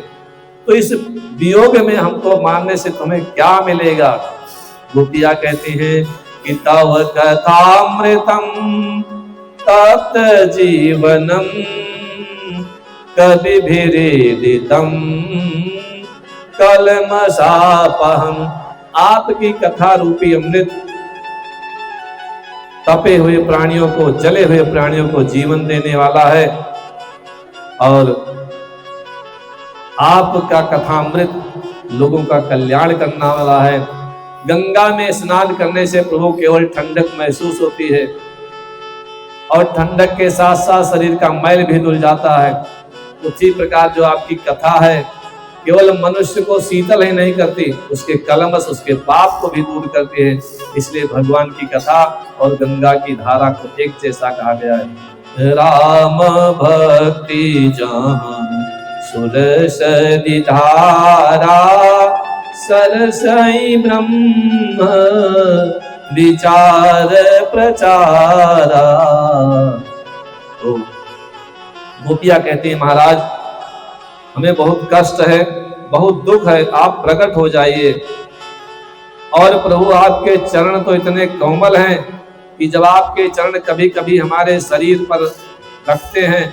तो इस वियोग में हमको मारने से तुम्हें क्या मिलेगा? गोपियां कहती हैं कि तव कथामृतम तप्त जीवनम कविभिरीडितम कलमशापहम। आपकी कथा रूपी अमृत तपे हुए प्राणियों को, जले हुए प्राणियों को जीवन देने वाला है, और आपका कथामृत लोगों का कल्याण करने वाला है। गंगा में स्नान करने से प्रभु केवल ठंडक महसूस होती है, और ठंडक के साथ साथ शरीर का मैल भी धुल जाता है। उसी प्रकार जो आपकी कथा है केवल मनुष्य को शीतल ही नहीं करती, उसके कलमश, उसके पाप को भी दूर करती है। इसलिए भगवान की कथा और गंगा की धारा को एक जैसा कहा गया है। राम भक्ति जहाँ सुरसरि धारा सरसई ब्रह्म विचार प्रचारा। तो गोपियां कहती है महाराज हमें बहुत कष्ट है, बहुत दुख है, आप प्रकट हो जाइए। और प्रभु आपके चरण तो इतने कोमल हैं कि जब आपके चरण कभी कभी हमारे शरीर पर रखते हैं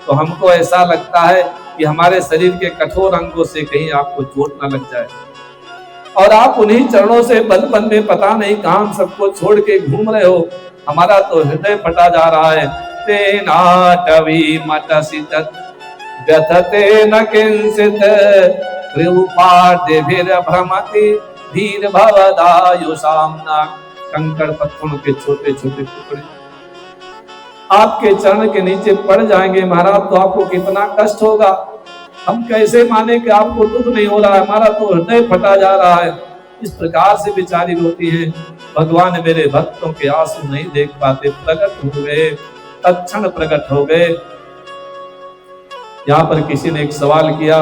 तो हमको ऐसा लगता है कि हमारे शरीर के कठोर अंगों से कहीं आपको चोट न लग जाए। और आप उन्हीं चरणों से बचपन में पता नहीं कहां हम सबको छोड़ के घूम रहे हो, हमारा तो हृदय फटा जा रहा है। तेनाटवी मटसित व्यथते न किंचित भ्रमति धीर भवदायुषाम्ना। कंकड़ पत्थरों के छोटे छोटे टुकड़े आपके चरण के नीचे पड़ जाएंगे महाराज, तो आपको कितना कष्ट होगा। हम कैसे माने कि आपको दुख नहीं हो रहा है, हमारा तो हृदय फटा जा रहा है। इस प्रकार से बेचारी रोती है। भगवान मेरे भक्तों के आंसू नहीं देख पाते, प्रकट हो गए, तत्क्षण प्रकट हो गए। यहाँ पर किसी ने एक सवाल किया,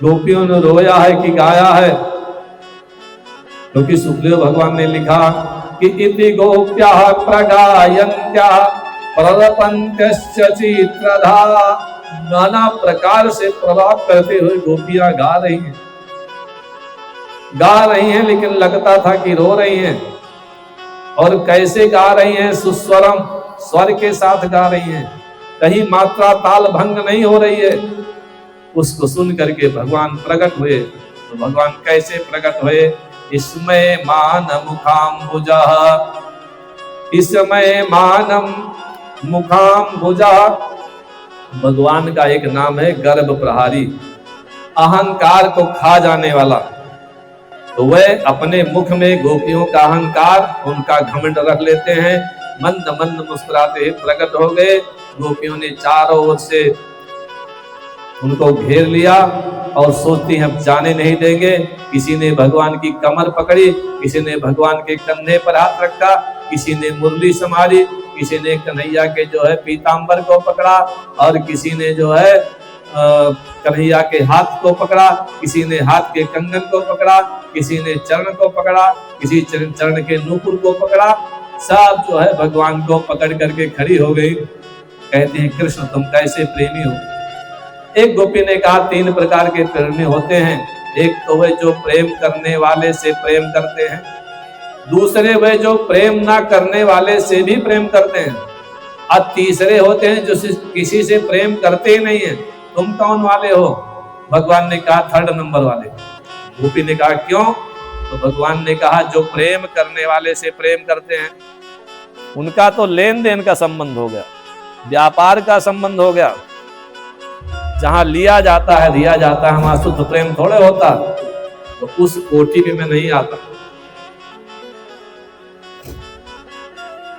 गोपियों ने रोया है कि गाया है? क्योंकि सुखदेव भगवान ने लिखा कि इति गोप्याः प्रगायन्त्याः प्रलपन्त्यश्च चित्रधा। नाना प्रकार से प्रलाप करते हुए गोपियां गा रही हैं, लेकिन लगता था कि रो रही हैं। और कैसे गा रही हैं? सुस्वरम, स्वर के साथ गा रही हैं, कहीं मात्रा ताल भंग नहीं हो रही है। उसको सुन करके भगवान प्रकट हुए। तो भगवान कैसे प्रकट हुए? इसमय मानम मुखाम्बुजा, इसमय मानम मुखाम्बुजा। भगवान का एक नाम है गर्भ प्रहारी, अहंकार को खा जाने वाला। तो वह अपने मुख में गोपियों का अहंकार, उनका घमंड रख लेते हैं। मंद मंद मुस्कुराते हुए प्रकट हो गए। गोपियों ने चारों ओर से उनको घेर लिया और सोचती हम जाने नहीं देंगे। किसी ने भगवान की कमर पकड़ी, किसी ने भगवान के कंधे पर हाथ रखा, किसी ने मुरली संभाली, किसी ने कन्हैया के जो है पीतांबर को पकड़ा, और किसी ने जो है कन्हैया के हाथ को पकड़ा, किसी ने हाथ के कंगन को पकड़ा, किसी ने चरण को पकड़ा, किसी चरण के नूपुर को पकड़ा। सब जो है भगवान को पकड़ करके खड़ी हो गई। कहते हैं कृष्ण तुम कैसे प्रेमी हो? एक गोपी ने कहा 3 प्रकार के प्रेमी होते हैं। एक तो वे जो प्रेम करने वाले से प्रेम करते हैं, दूसरे वे जो प्रेम ना करने वाले से भी प्रेम करते हैं, और तीसरे होते हैं जो किसी से प्रेम करते ही नहीं है। तुम कौन वाले हो? भगवान ने कहा 3rd नंबर वाले। गोपी ने कहा क्यों? तो भगवान ने कहा जो प्रेम करने वाले से प्रेम करते हैं उनका तो लेन देन का संबंध हो गया, व्यापार का संबंध हो गया। जहां लिया जाता है दिया जाता है, वहां शुद्ध प्रेम थोड़े होता। तो उस कोटि में मैं नहीं आता।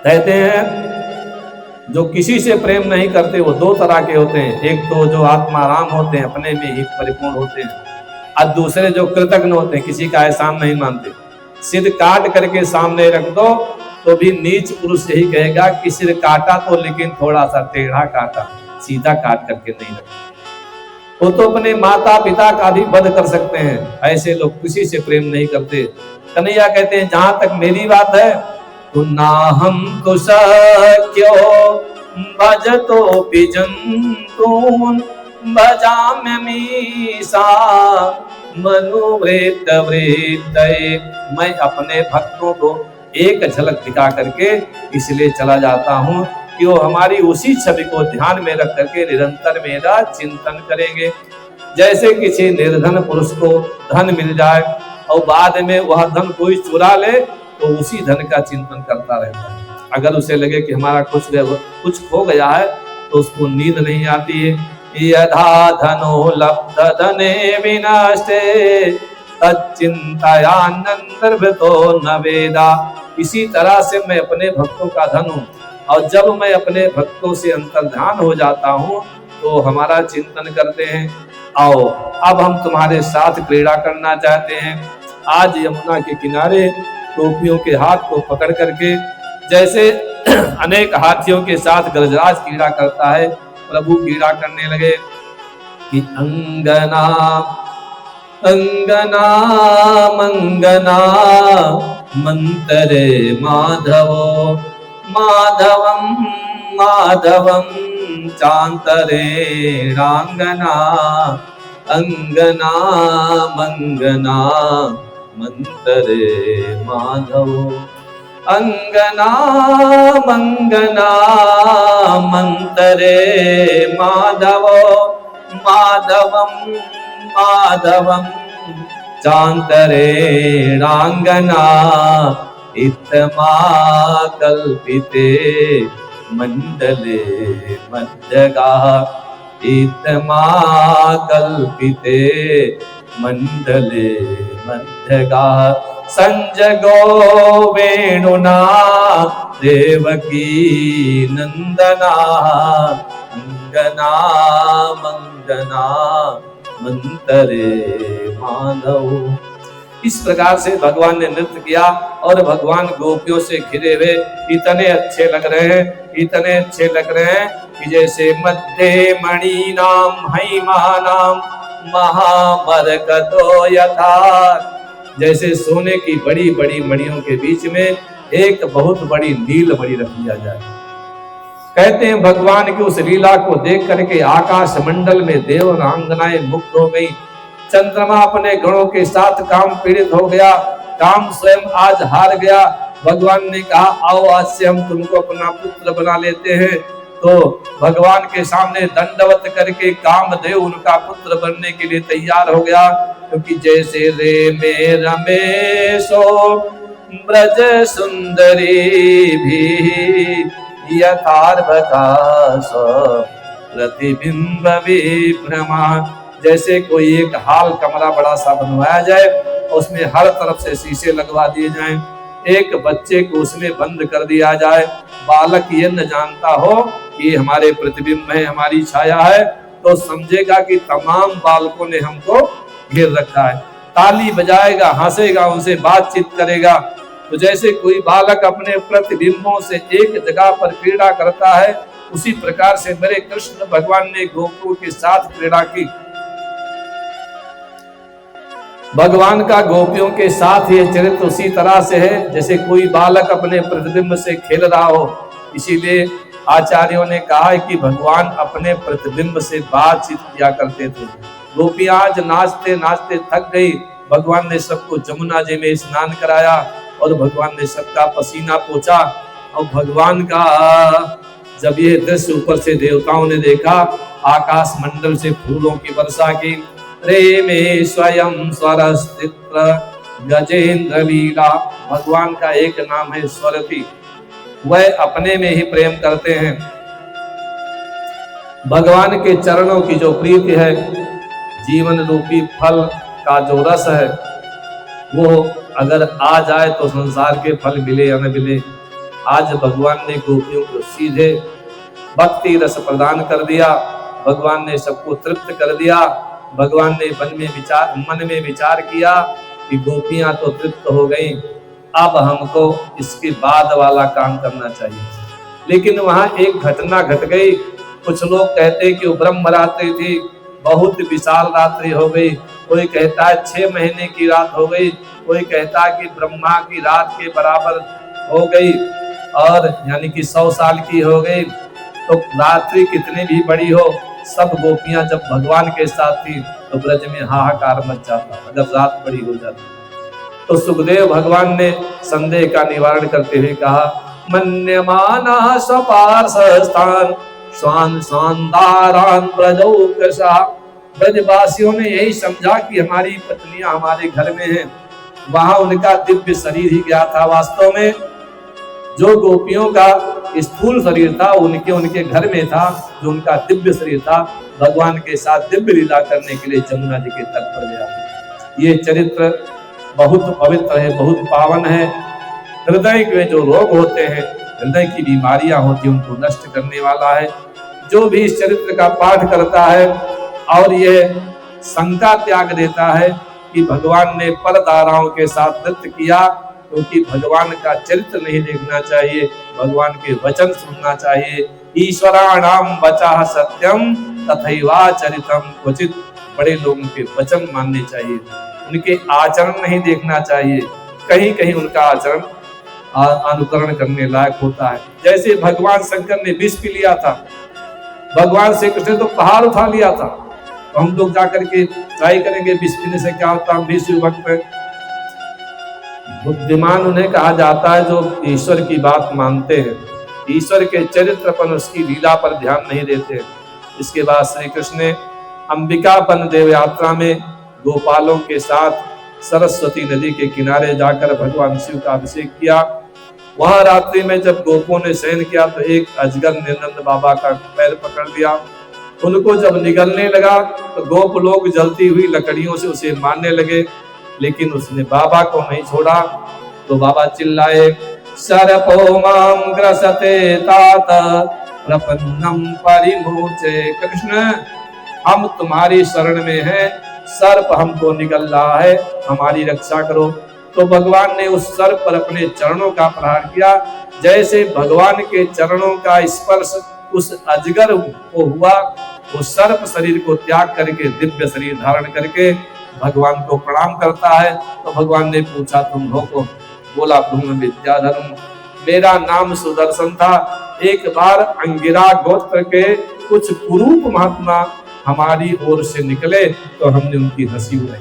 कहते हैं जो किसी से प्रेम नहीं करते वो 2 तरह के होते हैं। एक तो जो आत्माराम होते हैं, अपने में ही परिपूर्ण होते हैं, और दूसरे जो कृतज्ञ होते हैं, किसी का एहसान नहीं मानते। सिर काट करके सामने रख दो तो भी नीच पुरुष यही कहेगा कि सिर काटा तो लेकिन थोड़ा सा टेढ़ा काटा, सीधा काट करके नहीं रखा। वो तो अपने माता पिता का भी वध कर सकते हैं। ऐसे लोग किसी से प्रेम नहीं करते। कन्हैया कहते हैं जहां तक मेरी बात है तो ना हम तो सक्यो भजतो जंतून भजाम्यमीसा मनुवृत्त वृत्तये, मैं अपने भक्तों को एक झलक दिखा करके इसलिए चला जाता हूँ कि वो हमारी उसी छवि को ध्यान में रख करके निरंतर मेरा चिंतन करेंगे। जैसे किसी निर्धन पुरुष को धन मिल जाए और बाद में वह धन कोई चुरा ले तो उसी धन का चिंतन करता रहता है। अगर उसे लगे कि हमारा कुछ खो गया है तो उसको नींद नहीं आती है। यथा धनो लब्ध धने विनष्टे तच्चिंतयानंदर्भृतो न वेदा। इसी तरह से मैं अपने भक्तों का धन हूँ और जब मैं अपने भक्तों से अंतर्ध्यान हो जाता हूँ तो हमारा चिंतन करते हैं। आओ अब हम तुम्हारे साथ क्रीड़ा करना चाहते हैं। आज यमुना के किनारे टोपियों के हाथ को पकड़ करके जैसे अनेक हाथियों के साथ गजराज क्रीड़ा करता है, प्रभु क्रीड़ा करने लगे कि अंगना अंगना मंगना मंतरे माधवो माधवम माधवम चांतरे रांगना अंगना मंगना मंतरे माधवो अंगना मंगना मंतरे माधवो माधवम माधवम चांतरे रांगना इत्थमा कल्पिते मंडले मध्यगा इत्थमा कल्पिते मंडले मध्यगा संजगो वेणुना देवकी नंदना अंगना मंगना मंतरे माधव। इस प्रकार से भगवान ने नृत्य किया और भगवान गोपियों से घिरे हुए इतने अच्छे लग रहे हैं, इतने अच्छे लग रहे हैं कि जैसे मध्य मणि नाम हैमा नाम महामरकतो यथा। जैसे सोने की बड़ी बड़ी मणियों के बीच में एक बहुत बड़ी नील मणि रख दिया जाए। कहते हैं भगवान की उस लीला को देख करके आकाश मंडल में देवरांगनाएं मुग्ध हो गई। चंद्रमा अपने गणों के साथ काम पीड़ित हो गया, काम स्वयं आज हार गया। भगवान ने कहा आओ आज से हम तुमको अपना पुत्र बना लेते हैं। तो भगवान के सामने दंडवत करके कामदेव उनका पुत्र बनने के लिए तैयार हो गया। क्योंकि जैसे रे में रमेशो ब्रज सुंदरी भी यथार्भकासो प्रतिबिंब विभ्रमा। जैसे कोई एक हाल कमरा बड़ा सा बनवाया जाए, उसमें हर तरफ से शीशे लगवा दिए जाएं, एक बच्चे को उसमें बंद कर दिया जाए, बालक ये न जानता हो कि हमारे प्रतिबिंब है, हमारी छाया है, तो समझेगा कि तमाम बालकों ने हमको घेर रखा है। ताली बजाएगा, हंसेगा, उनसे बातचीत करेगा। तो जैसे कोई बालक अपने प्रतिबिंबों से एक जगह पर क्रीड़ा करता है, उसी प्रकार से मेरे कृष्ण भगवान ने गोपियों के साथ क्रीड़ा की। भगवान का गोपियों के साथ ये चरित्र उसी तरह से है जैसे कोई बालक अपने प्रतिबिंब से खेल रहा हो। इसीलिए आचार्यों ने कहा है कि भगवान अपने प्रतिबिंब से बातचीत किया करते थे। गोपियां आज नाचते नाचते थक गई, भगवान ने सबको जमुना जी में स्नान कराया और भगवान ने सबका पसीना पोंछा। और भगवान का जब ये दृश्य ऊपर से देवताओं ने देखा, आकाश मंडल से फूलों की वर्षा की। रे में स्वयं स्वरस्तित्र गजेंद्र लीला। भगवान का एक नाम है स्वरति, वह अपने में ही प्रेम करते हैं। भगवान के चरणों की जो प्रीति है, जीवन रूपी फल का जो रस है, वो अगर आ जाए तो संसार के फल मिले या न मिले। आज भगवान ने गोपियों को सीधे भक्ति रस प्रदान कर दिया, भगवान ने सबको तृप्त कर दिया। भगवान ने मन में विचार किया कि गोपियां तो तृप्त हो गई, अब हमको इसके बाद वाला काम करना चाहिए। लेकिन वहां एक घटना घट गई। कुछ लोग कहते कि वो ब्रह्म रात्रि थी, बहुत विशाल रात्रि हो गई। कोई कहता है 6 महीने की रात हो गई, कोई कहता है कि ब्रह्मा की रात के बराबर हो गई, और यानी कि 100 साल की हो गई। तो रात्रि कितनी भी बड़ी हो, सब गोपियां जब भगवान के साथ थी तो ब्रज में हाहाकार मच जाता अगर रात बड़ी हो जाती। तो सुखदेव भगवान ने संदेह का निवारण करते हुए कहा, मन्यमाना स्वपार्श स्थान स्वान स्वांदारान ब्रजौकसा। ब्रजवासियों ने यही समझा कि हमारी पत्नियां हमारे घर में हैं, वहां उनका दिव्य शरीर ही गया था। वास्तव में जो गोपियों का स्थूल शरीर था उनके घर में था, जो उनका दिव्य शरीर था भगवान के साथ दिव्य लीला करने के लिए जमुना जी के तट पर गया। ये चरित्र बहुत पवित्र है, बहुत पावन है। हृदय के जो रोग होते हैं, हृदय की बीमारियां होती हैं, उनको नष्ट करने वाला है। जो भी इस चरित्र का पाठ करता है और ये शंका त्याग देता है कि भगवान ने परदाराओं के साथ नृत्य किया, क्योंकि भगवान का चरित्र नहीं देखना चाहिए, भगवान के वचन सुनना चाहिए। ईश्वराणाम वचः सत्यम तथैवा चरितम क्वचित। बड़े लोगों के वचन मानने चाहिए, उनके आचरण नहीं देखना चाहिए। कहीं कहीं उनका आचरण अनुकरण करने लायक होता है। जैसे भगवान शंकर ने विष पी लिया था, भगवान श्री कृष्ण तो पहाड़ उठा लिया था, तो हम लोग जाकर के ट्राई करेंगे विष पीने से क्या होता है। विष भक्त में बुद्धिमान उन्हें कहा जाता है जो ईश्वर की बात मानते हैं, ईश्वर के चरित्र पर, उसकी लीला पर ध्यान नहीं देते। इसके बाद श्री कृष्ण ने अंबिकापन देव यात्रा में गोपालों के साथ सरस्वती नदी के किनारे जाकर भगवान शिव का अभिषेक किया। वहां रात्रि में जब गोपों ने शयन किया तो एक अजगर ने नंद बाबा का पैर पकड़ लिया। उनको जब निगलने लगा तो गोप लोग जलती हुई लकड़ियों से उसे मारने लगे, लेकिन उसने बाबा को नहीं छोड़ा। तो बाबा चिल्लाए, सर्पो माम ग्रसते तात प्रपन्नम परिमोचे। कृष्ण, हम तुम्हारी शरण में हैं, सर्प हमको निगल रहा है, हमारी रक्षा करो। तो भगवान ने उस सर्प पर अपने चरणों का प्रहार किया। जैसे भगवान के चरणों का स्पर्श उस अजगर को हुआ, वो सर्प शरीर को त्याग करके दिव्य शरीर धारण करके भगवान को प्रणाम करता है। तो भगवान ने पूछा, तुम हो कौन? बोला, ब्रह्म विद्याधर्म, मेरा नाम सुदर्शन था। एक बार अंगिरा गोत्र के कुछ कुरूप महात्मा हमारी ओर से निकले तो हमने उनकी हंसी उड़ाई।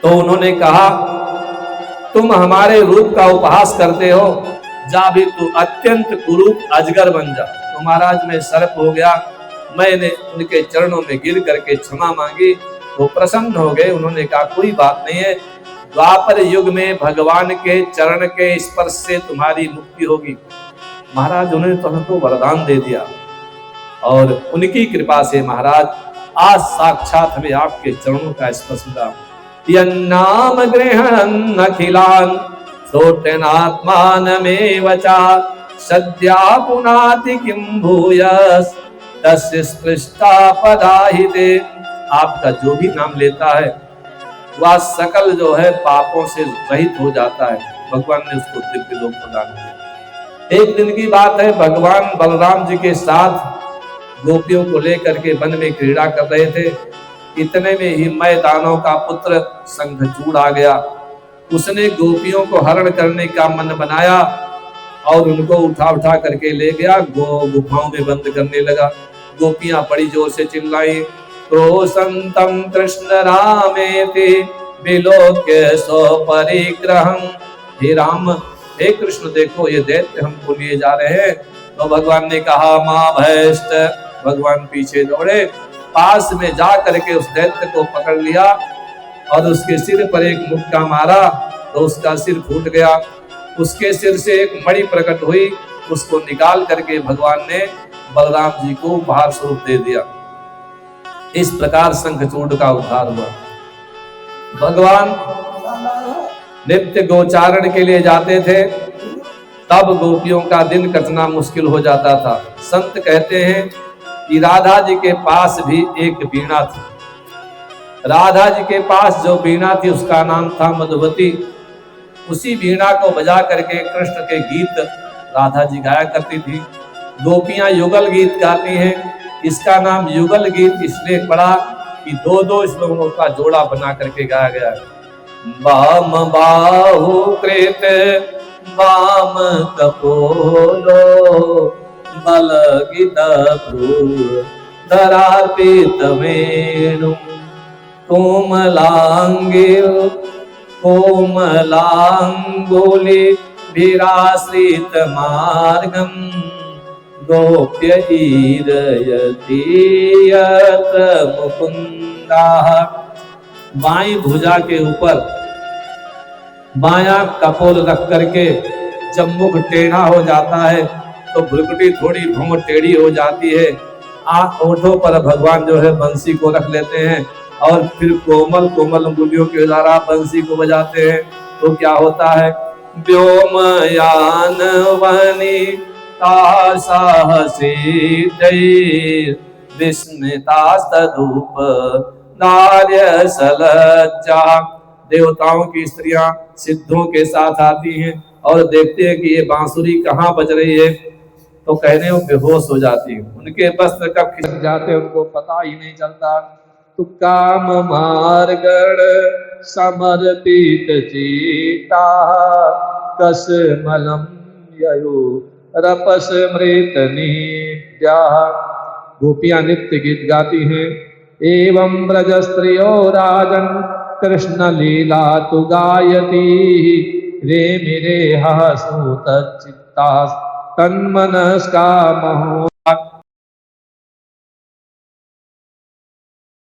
तो उन्होंने कहा, तुम हमारे रूप का उपहास करते हो, जा भी तू अत्यंत कुरूप अजगर बन जा। तो महाराज मैं सर्प हो गया। मैंने उनके चरणों में गिर करके क्षमा मांगी, वो प्रसन्न हो गए। उन्होंने कहा, कोई बात नहीं है, द्वापर युग में भगवान के चरण के स्पर्श से तुम्हारी मुक्ति होगी। महाराज उन्होंने तो हमको वरदान दे दिया और उनकी कृपा से महाराज आज साक्षात हमें आपके चरणों का स्पर्श हुआ। यन्नाम गृहणन् अखिलान् सोटेनात्मानमेव च सद्या पुनाति किं भूयस् तस्य स्पृष्टा पदाहिते। आपका जो भी नाम लेता है वह सकल जो है पापों से रहित हो जाता है। भगवान ने उसको दिव्य लोक प्रदान किया। एक दिन की बात है, भगवान बलराम जी के साथ गोपियों को लेकर के वन में क्रीड़ा कर रहे थे। इतने में ही मय दानव का पुत्र शंखचूड़ आ गया। उसने गोपियों को हरण करने का मन बनाया और उनको उठा उठा करके ले गया, गुफाओं में बंद करने लगा। गोपियां बड़ी जोर से चिल्लाई, तो संतम कृष्ण रामेति विलोक्य सो परिग्रहम। हे राम, हे कृष्ण, देखो ये दैत्य हमको लिए जा रहे हैं। तो भगवान ने कहा, मां भैष्ट। भगवान पीछे दौड़े, पास में जा करके उस दैत्य को पकड़ लिया और उसके सिर पर एक मुक्का मारा तो उसका सिर फूट गया। उसके सिर से एक मणि प्रकट हुई, उसको निकाल करके भगवान ने बलराम जी को उपहार स्वरूप दे दिया। इस प्रकार शंखचूड़ का उद्धार हुआ। भगवान नित्य गोचारण के लिए जाते थे, तब गोपियों का दिन कटना मुश्किल हो जाता था। संत कहते हैं कि राधा जी के पास भी एक वीणा थी। राधा जी के पास जो वीणा थी उसका नाम था मधुवती। उसी वीणा को बजा करके कृष्ण के गीत राधा जी गाया करती थी। गोपियां युगल गीत गाती हैं। इसका नाम युगल गीत इसलिए पड़ा कि दो दो श्लोकों का जोड़ा बना करके गाया गया है। वाम बाहु कृत वाम कपोलो बल गीत दरार्पित वेणु कोमलांगे कोमलांगुलि विराश्रित मार्गम गोप्य हीरयति यत्र मुकुंदा। बाईं भुजा के ऊपर बायां कपोल रख करके जब मुख टेढ़ा हो जाता है तो भ्रुकुटी थोड़ी भौं टेढ़ी हो जाती है। ओठों पर भगवान जो है बंसी को रख लेते हैं और फिर कोमल कोमल अंगुलियों के द्वारा बंसी को बजाते हैं। तो क्या होता है, व्योमयान वनिता साहसी विस्मितास्तधूप नार्य सलज्जा। देवताओं की स्त्रियां सिद्धों के साथ आती हैं और देखते हैं कि ये बांसुरी कहाँ बज रही है, तो कहने वो बेहोश हो जाती है, उनके वस्त्र कब खिसक जाते उनको पता ही नहीं चलता। तो काम मार्गण समर्पित चीता कसमलम ययो रपस मृत नित्या। गोपियां नित्य गीत गाती हैं। एवं ब्रज स्त्रियो राजन कृष्ण लीला तु गायती रे मेरे हसूत चित्ता तन्मनस्का महो।